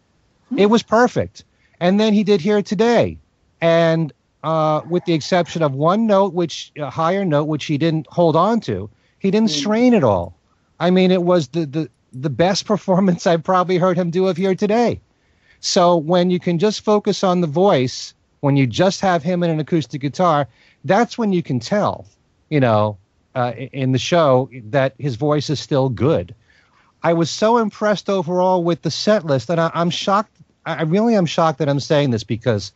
It was perfect. And then he did Here Today. And with the exception of one note, a higher note, which he didn't hold on to, he didn't strain at all. I mean, it was the best performance I've probably heard him do of Here Today. So when you can just focus on the voice when you just have him and an acoustic guitar, that's when you can tell, in the show that his voice is still good. I was so impressed overall with the set list, and I'm shocked. I really am shocked that I'm saying this because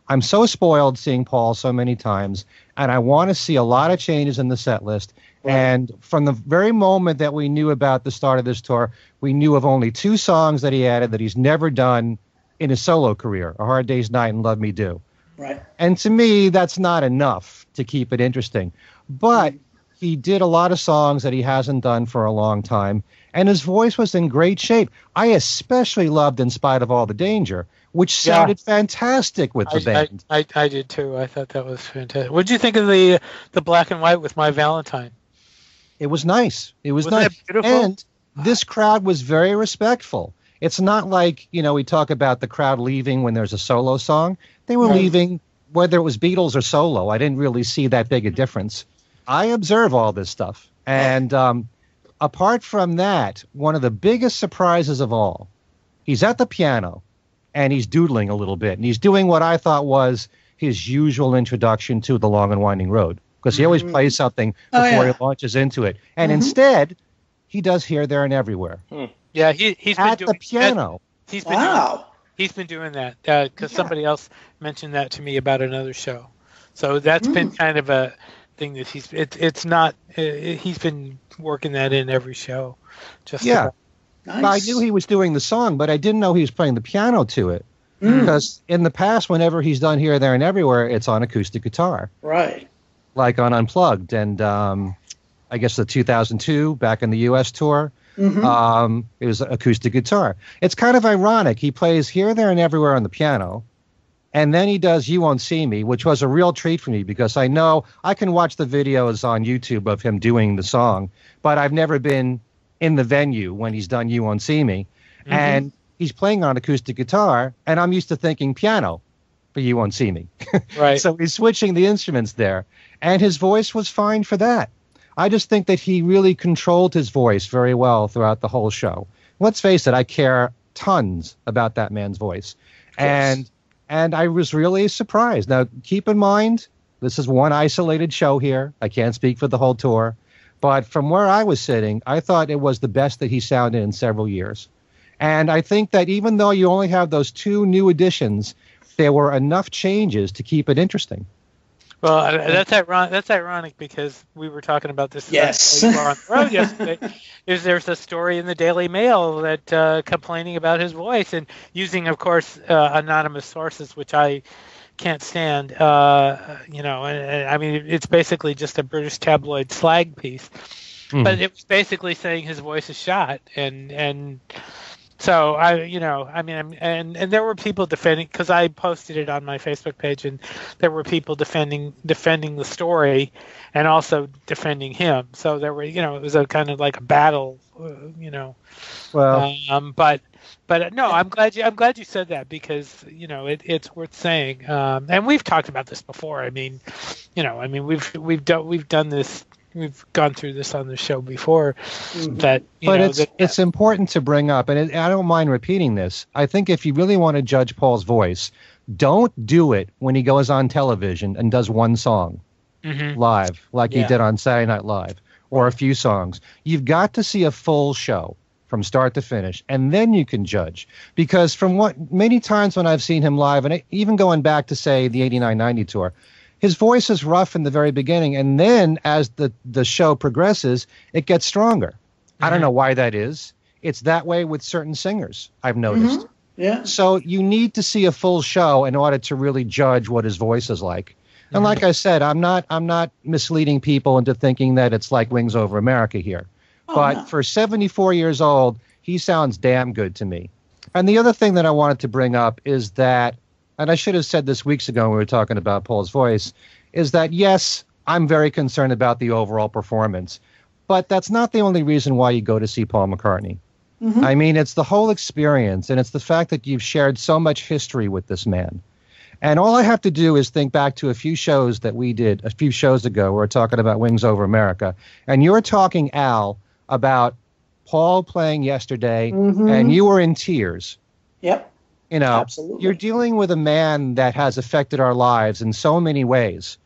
I'm so spoiled seeing Paul so many times, and I want to see a lot of changes in the set list. Right. And from the very moment that we knew about the start of this tour, we knew of only 2 songs that he added that he's never done in his solo career, A Hard Day's Night and Love Me Do. Right. And to me, that's not enough to keep it interesting. But he did a lot of songs that he hasn't done for a long time, and his voice was in great shape. I especially loved In Spite of All the Danger, which sounded fantastic with the band. I did too. I thought that was fantastic. What did you think of the black and white with My Valentine? It was nice. It was nice. Beautiful? And this crowd was very respectful. It's not like, we talk about the crowd leaving when there's a solo song. They were leaving whether it was Beatles or solo. I didn't really see that big a difference. I observe all this stuff. And apart from that, one of the biggest surprises of all, he's at the piano and he's doodling a little bit. And he's doing what I thought was his usual introduction to The Long and Winding Road, because he always plays something before he launches into it. And instead, he does Here, There, and Everywhere. Yeah, he's at been the piano. He's been doing that because somebody else mentioned that to me about another show. So that's been kind of a thing that he's been working that in every show. Nice. I knew he was doing the song, but I didn't know he was playing the piano to it. Because in the past, whenever he's done Here, There, and Everywhere, it's on acoustic guitar. Right. Like on Unplugged, and I guess the 2002 back in the U.S. tour, it was acoustic guitar. It's kind of ironic. He plays Here, There, and Everywhere on the piano, and then he does You Won't See Me, which was a real treat for me because I know I can watch the videos on YouTube of him doing the song, but I've never been in the venue when he's done You Won't See Me, and he's playing on acoustic guitar, and I'm used to thinking piano, but You Won't See Me. Right. So he's switching the instruments there. And his voice was fine for that. I just think that he really controlled his voice very well throughout the whole show. Let's face it, I care tons about that man's voice. And I was really surprised. Now, keep in mind, this is one isolated show here. I can't speak for the whole tour. But from where I was sitting, I thought it was the best that he sounded in several years. And I think that even though you only have those 2 new additions, there were enough changes to keep it interesting. Well, that's ironic because we were talking about this on the road yesterday. There's a story in the Daily Mail that complaining about his voice and using, of course, anonymous sources, which I can't stand. And I mean, it's basically just a British tabloid slag piece, but it was basically saying his voice is shot, and so and there were people defending, because I posted it on my Facebook page, and there were people defending the story, and also defending him. So there were, it was a kind of like a battle, Well, but no, I'm glad you said that because it's worth saying. And we've talked about this before. I mean, we've done this. We've gone through this on the show before. It's important to bring up, and I don't mind repeating this. I think if you really want to judge Paul's voice, don't do it when he goes on television and does one song live, like he did on Saturday Night Live, or a few songs. You've got to see a full show from start to finish, and then you can judge. Because from what many times when I've seen him live, and even going back to, say, the 89-90 tour, his voice is rough in the very beginning, and then as the show progresses, it gets stronger. I don't know why that is. It's that way with certain singers, I've noticed. Yeah. So you need to see a full show in order to really judge what his voice is like. And like I said, I'm not misleading people into thinking that it's like Wings Over America here. But for 74 years old, he sounds damn good to me. And the other thing that I wanted to bring up is that, and I should have said this weeks ago when we were talking about Paul's voice, is that, yes, I'm very concerned about the overall performance, but that's not the only reason why you go to see Paul McCartney. I mean, it's the whole experience, and it's the fact that you've shared so much history with this man. And all I have to do is think back to a few shows that we did a few shows ago. We were talking about Wings Over America, and you were talking, Al, about Paul playing Yesterday, and you were in tears. Yep. You know, Absolutely. you're dealing with a man that has affected our lives in so many ways.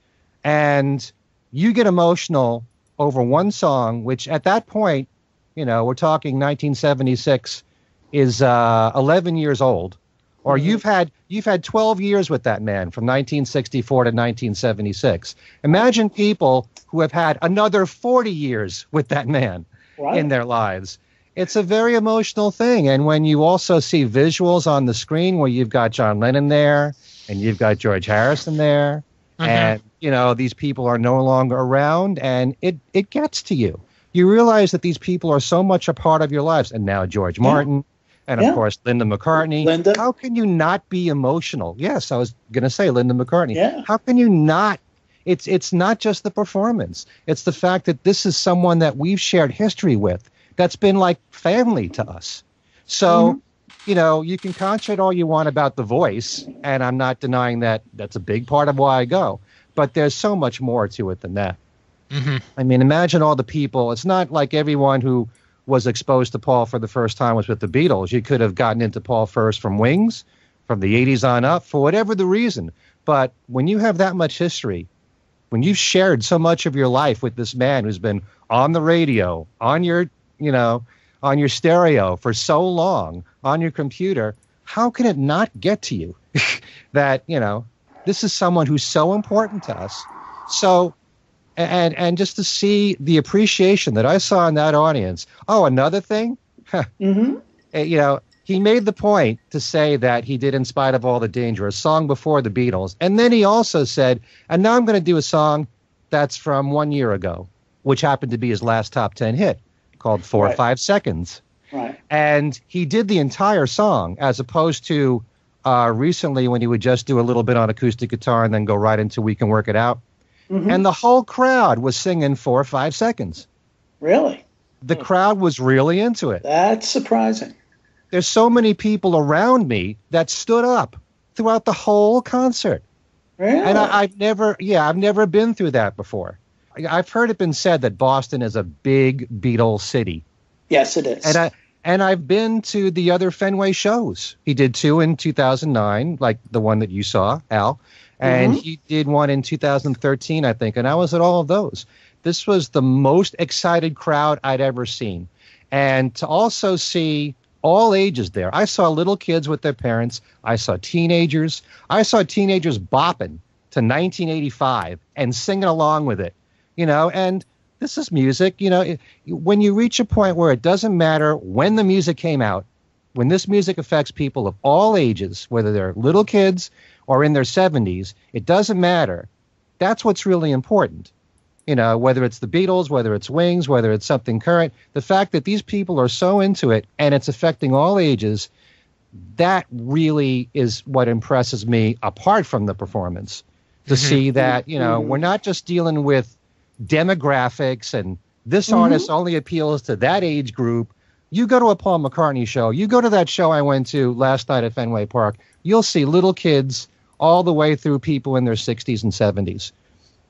And you get emotional over one song, which at that point, you know, we're talking 1976, is 11 years old. Or you've had 12 years with that man from 1964 to 1976. Imagine people who have had another 40 years with that man in their lives. It's a very emotional thing. And when you also see visuals on the screen where you've got John Lennon there and you've got George Harrison there, and, you know, these people are no longer around, and it gets to you. You realize that these people are so much a part of your lives. And now George Martin. And, of course, Linda McCartney. How can you not be emotional? Yes, I was going to say Linda McCartney. Yeah. How can you not? It's not just the performance. It's the fact that this is someone that we've shared history with that's been like family to us. So, you know, you can concentrate all you want about the voice, and I'm not denying that that's a big part of why I go. But there's so much more to it than that. I mean, imagine all the people. It's not like everyone who was exposed to Paul for the first time was with the Beatles. You could have gotten into Paul first from Wings, from the 80s on up, for whatever the reason. But when you have that much history, when you've shared so much of your life with this man who's been on the radio, on your, you know, on your stereo for so long, on your computer, how can it not get to you that, you know, this is someone who's so important to us? So, and just to see the appreciation that I saw in that audience. Oh, another thing, you know, he made the point to say that he did In Spite of All the Danger, a song before the Beatles. And then he also said, and now I'm going to do a song that's from 1 year ago, which happened to be his last top 10 hit, called 4 or 5 Seconds. Right. And he did the entire song, as opposed to recently when he would just do a little bit on acoustic guitar and then go right into We Can Work It Out. And the whole crowd was singing 4 or 5 Seconds. Really? The crowd was really into it. That's surprising. There's so many people around me that stood up throughout the whole concert. Really? And I've never been through that before. I've heard it been said that Boston is a big Beatles city. Yes, it is. And I've been to the other Fenway shows. He did 2 in 2009, like the one that you saw, Al. And he did one in 2013, I think, and I was at all of those. This was the most excited crowd I'd ever seen. And to also see all ages there. I saw little kids with their parents. I saw teenagers. I saw teenagers bopping to 1985 and singing along with it, you know, and this is music. You know, when you reach a point where it doesn't matter when the music came out, when this music affects people of all ages, whether they're little kids or in their 70s, it doesn't matter. That's what's really important. You know, whether it's the Beatles, whether it's Wings, whether it's something current, the fact that these people are so into it and it's affecting all ages, that really is what impresses me apart from the performance. To see that, you know, we're not just dealing with demographics and this artist only appeals to that age group. You go to a Paul McCartney show, you go to that show I went to last night at Fenway Park, you'll see little kids all the way through people in their 60s and 70s.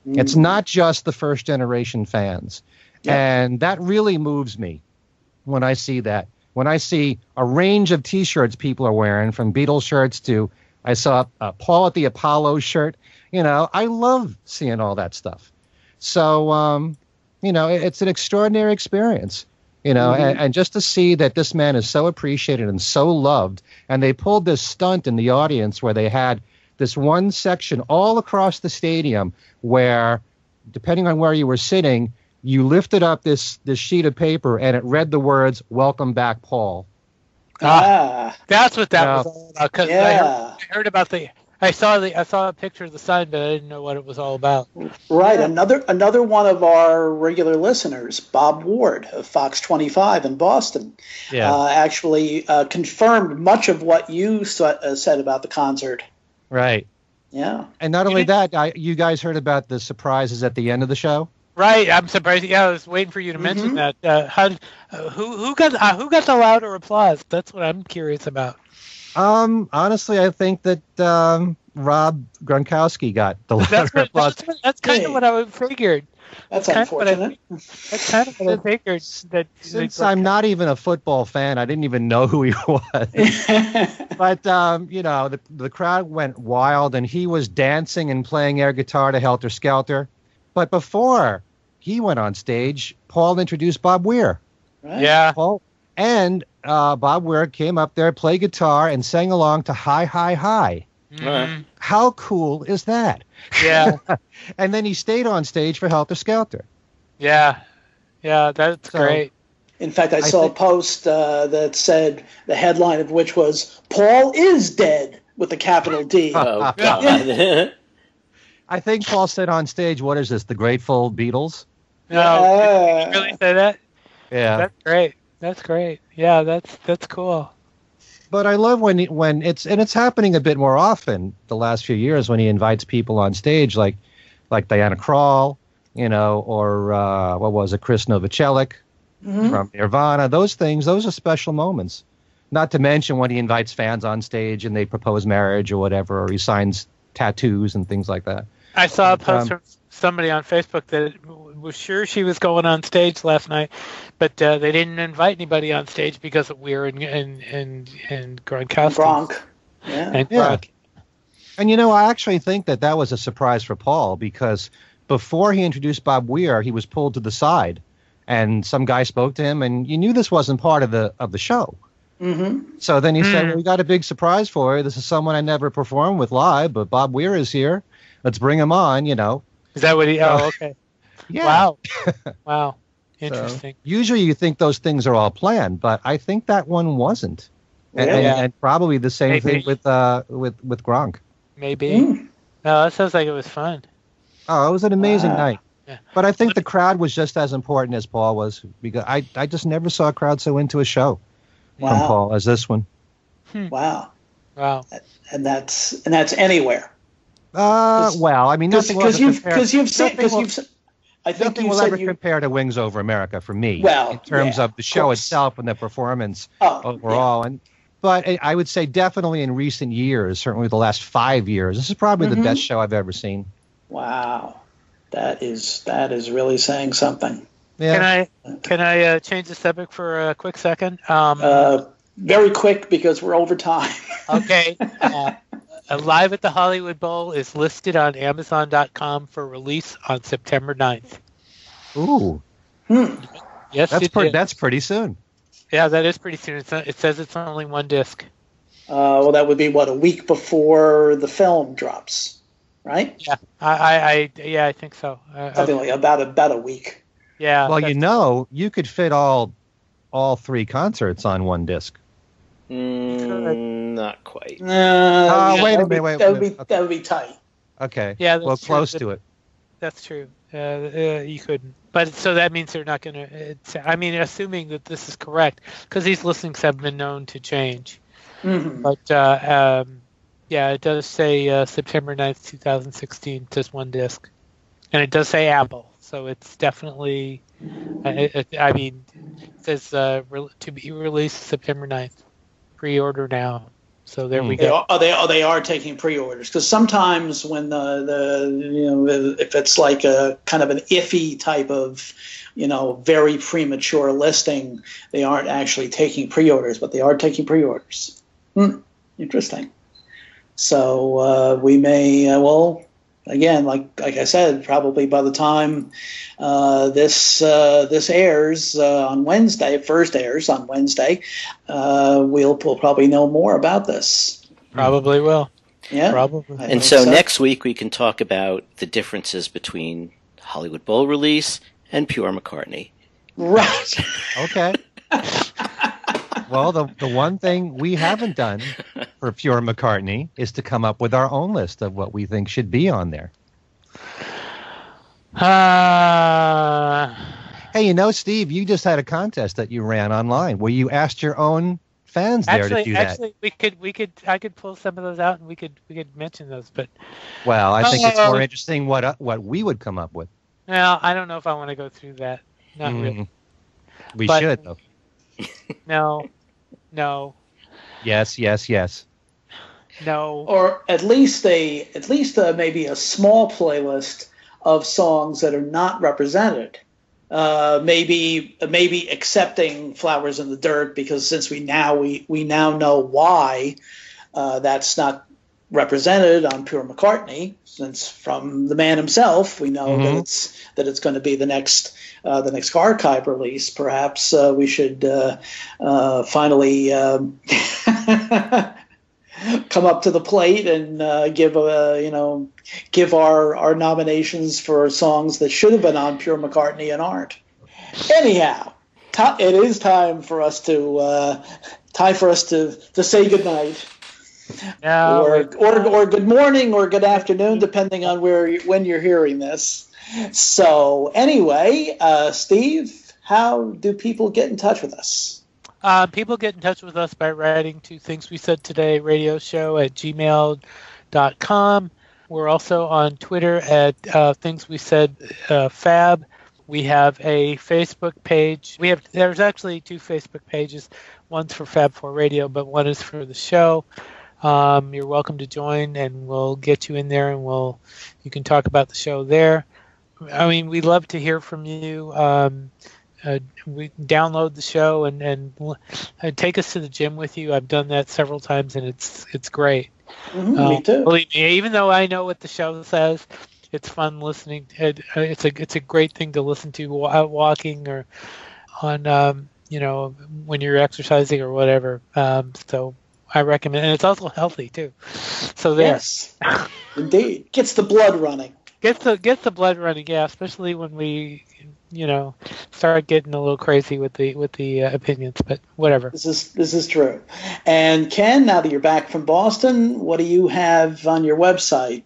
It's not just the first generation fans. And that really moves me when I see that. When I see a range of T-shirts people are wearing, from Beatles shirts to, I saw a Paul at the Apollo shirt. You know, I love seeing all that stuff. So, you know, it's an extraordinary experience. You know, and just to see that this man is so appreciated and so loved. And they pulled this stunt in the audience where they had this one section all across the stadium where, depending on where you were sitting, you lifted up this sheet of paper and it read the words, "Welcome back, Paul." That's what that was all about. Because I heard about I saw a picture of the sign, but I didn't know what it was all about. Right. Another one of our regular listeners, Bob Ward of Fox 25 in Boston, actually confirmed much of what you said about the concert. Right. Yeah. And not only that, you guys heard about the surprises at the end of the show? Right. I'm surprised. Yeah, I was waiting for you to mention that. Who got the louder applause? That's what I'm curious about. Honestly, I think that Rob Gronkowski got the letter That's of applause. that's kind of what I figured. That's unfortunate. That's kind of what I figured. Since I'm not even a football fan, I didn't even know who he was. But the crowd went wild, and he was dancing and playing air guitar to Helter Skelter. But before he went on stage, Paul introduced Bob Weir. Right. Yeah. Paul and Bob Weir came up there, played guitar, and sang along to Hi, Hi, Hi. Mhm. How cool is that? Yeah. And then he stayed on stage for Helter Skelter. Yeah. Yeah. That's great. In fact, I saw a post that said the headline of which was "Paul is dead" with a capital D. Oh, God. I think Paul said on stage, "What is this? The Grateful Beatles?" No, did you really say that? Yeah. That's great. That's great. Yeah, that's cool. But I love when it's happening a bit more often the last few years when he invites people on stage like Diana Krall, or what was it, Chris Novoselic from Nirvana. Those are special moments. Not to mention when he invites fans on stage and they propose marriage or whatever, or he signs tattoos and things like that. I saw a post from somebody on Facebook that was sure she was going on stage last night, but they didn't invite anybody on stage because of Weir and Gronkowski. Gronk. Yeah. And Gronk. And I actually think that was a surprise for Paul, because before he introduced Bob Weir, he was pulled to the side, and some guy spoke to him, and you knew this wasn't part of the show. Mm-hmm. So then he said, "Well, we got a big surprise for you. This is someone I never performed with live, but Bob Weir is here. Let's bring him on." Is that what he? Oh, okay. Yeah. Wow. Wow. Interesting. So, usually you think those things are all planned, but I think that one wasn't. And probably the same thing with Gronk. Maybe. No, that sounds like it was fun. Oh, it was an amazing night. Yeah. But I think the crowd was just as important as Paul was, because I just never saw a crowd so into a show from Paul as this one. Wow. Wow. And that's anywhere. Well, I mean, because you've said I think nothing you will said ever compare to Wings Over America for me. Well, in terms of the show itself and the performance overall, but I would say definitely in recent years, certainly the last 5 years, this is probably the best show I've ever seen. Wow, that is really saying something. Yeah. Can I change the subject for a quick second? Very quick, because we're over time. Okay. Live at the Hollywood Bowl is listed on Amazon.com for release on September 9th. Ooh. Yes, that's pretty soon. Yeah, that is pretty soon. It says it's only one disc. Well, that would be a week before the film drops, right? Yeah, I think so. Something like about a week. Yeah. Well, you could fit all 3 concerts on one disc. Not quite. Wait a minute. That would be tight. Okay. Yeah. Well, close to it. That's true. You couldn't. But so that means they're not going to. I mean, assuming that this is correct, because these listings have been known to change. Mm-hmm. But it does say September 9th, 2016, just one disc, and it does say Apple, so it's definitely. It says to be released September 9th. Pre-order now. So there we go. They are taking pre-orders, because sometimes when if it's like a kind of an iffy type of very premature listing, they aren't actually taking pre-orders, but they are taking pre-orders. Interesting. So we may again, like I said, probably by the time this airs on Wednesday, first airs on Wednesday, we'll probably know more about this. Probably will. Yeah, probably. And so next week we can talk about the differences between Hollywood Bowl release and Pure McCartney. Right. Okay. Well, the one thing we haven't done for Pure McCartney is to come up with our own list of what we think should be on there. Hey, Steve, you just had a contest that you ran online where you asked your own fans to do that. Actually, I could pull some of those out and we could mention those, but. Well, I think it's more interesting what we would come up with. Well, I don't know if I want to go through that. Not really. We should, though. No. Yes. No. Or at least maybe a small playlist of songs that are not represented. Maybe accepting Flowers in the Dirt, because since we now know why that's not represented on Pure McCartney, since from the man himself we know that it's going to be the next archive release. Perhaps we should finally come up to the plate and give our nominations for songs that should have been on Pure McCartney and aren't. Anyhow, it is time for us to say goodnight. No, or good morning or good afternoon, depending on when you're hearing this. So anyway, Steve, how do people get in touch with us? People get in touch with us by writing to Things We Said Today radio show at gmail.com. We're also on Twitter at Things We Said Fab. We have a Facebook page. There's actually 2 Facebook pages. One's for Fab4 Radio, but one is for the show. You're welcome to join, and we'll get you in there, and you can talk about the show there. I mean, we love to hear from you. We download the show and take us to the gym with you. I've done that several times, and it's great. Me too. Believe me, even though I know what the show says, it's fun listening. It's a great thing to listen to out walking or on when you're exercising or whatever. So I recommend, and it's also healthy too. So there. Yes, indeed, gets the blood running. Gets the blood running, yeah. Especially when we, start getting a little crazy with the opinions. But whatever. This is true. And Ken, now that you're back from Boston, what do you have on your website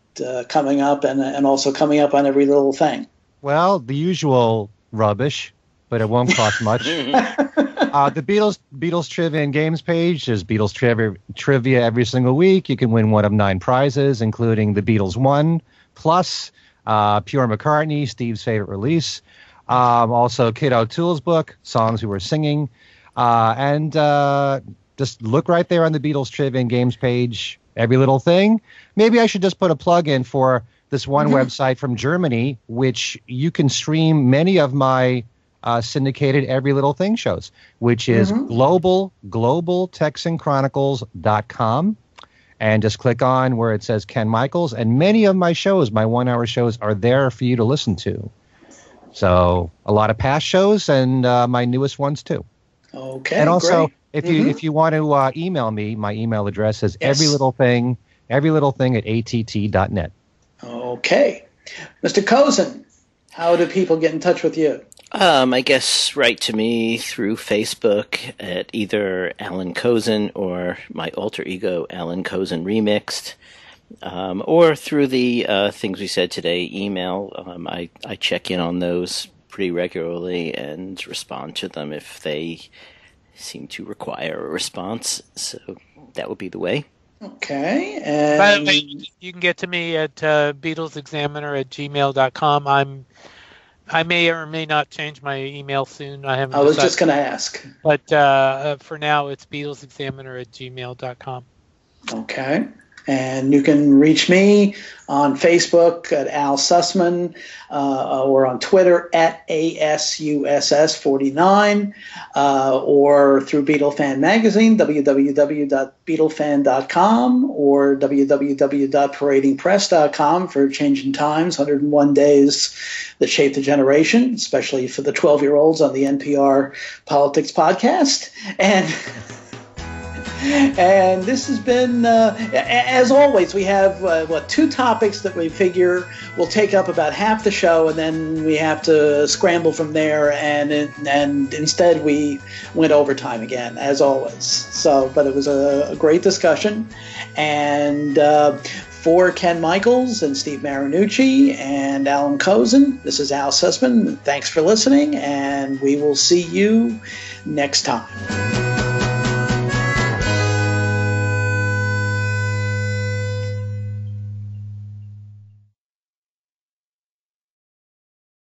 coming up, and also coming up on Every Little Thing? Well, the usual rubbish, but it won't cost much. The Beatles Trivia and Games page. There's Beatles trivia every single week. You can win one of 9 prizes, including the Beatles 1, plus Pure McCartney, Steve's favorite release. Also Kid O'Toole's book, Songs We Were Singing. And just look right there on the Beatles Trivia and Games page, Every Little Thing. Maybe I should just put a plug in for this one website from Germany, which you can stream many of my syndicated Every Little Thing shows, which is globaltexanchronicles.com. And just click on where it says Ken Michaels. And many of my shows, my 1-hour shows, are there for you to listen to. So a lot of past shows and my newest ones, too. Okay, and also, great. if you want to email me, my email address is everylittlething at att.net. Okay. Mr. Cozen, how do people get in touch with you? I guess write to me through Facebook at either Allan Cozen or my alter ego, Allan Cozen Remixed, or through the Things We Said Today email. I check in on those pretty regularly and respond to them if they seem to require a response. So that would be the way. Okay. By the way, you can get to me at BeatlesExaminer@gmail.com. I may or may not change my email soon. I was just going to ask. But for now, it's BeatlesExaminer@gmail.com. Okay. And you can reach me on Facebook at Al Sussman or on Twitter at ASUSS49 or through Beatlefan Magazine, www.beatlefan.com or www.paradingpress.com for Changing Times, 101 Days That Shaped a Generation, especially for the 12-year-olds on the NPR Politics Podcast. And this has been, as always, we have, 2 topics that we figure will take up about half the show, and then we have to scramble from there, and instead we went overtime again, as always. So, but it was a great discussion. And for Ken Michaels and Steve Marinucci and Allan Cozen, this is Al Sussman. Thanks for listening, and we will see you next time.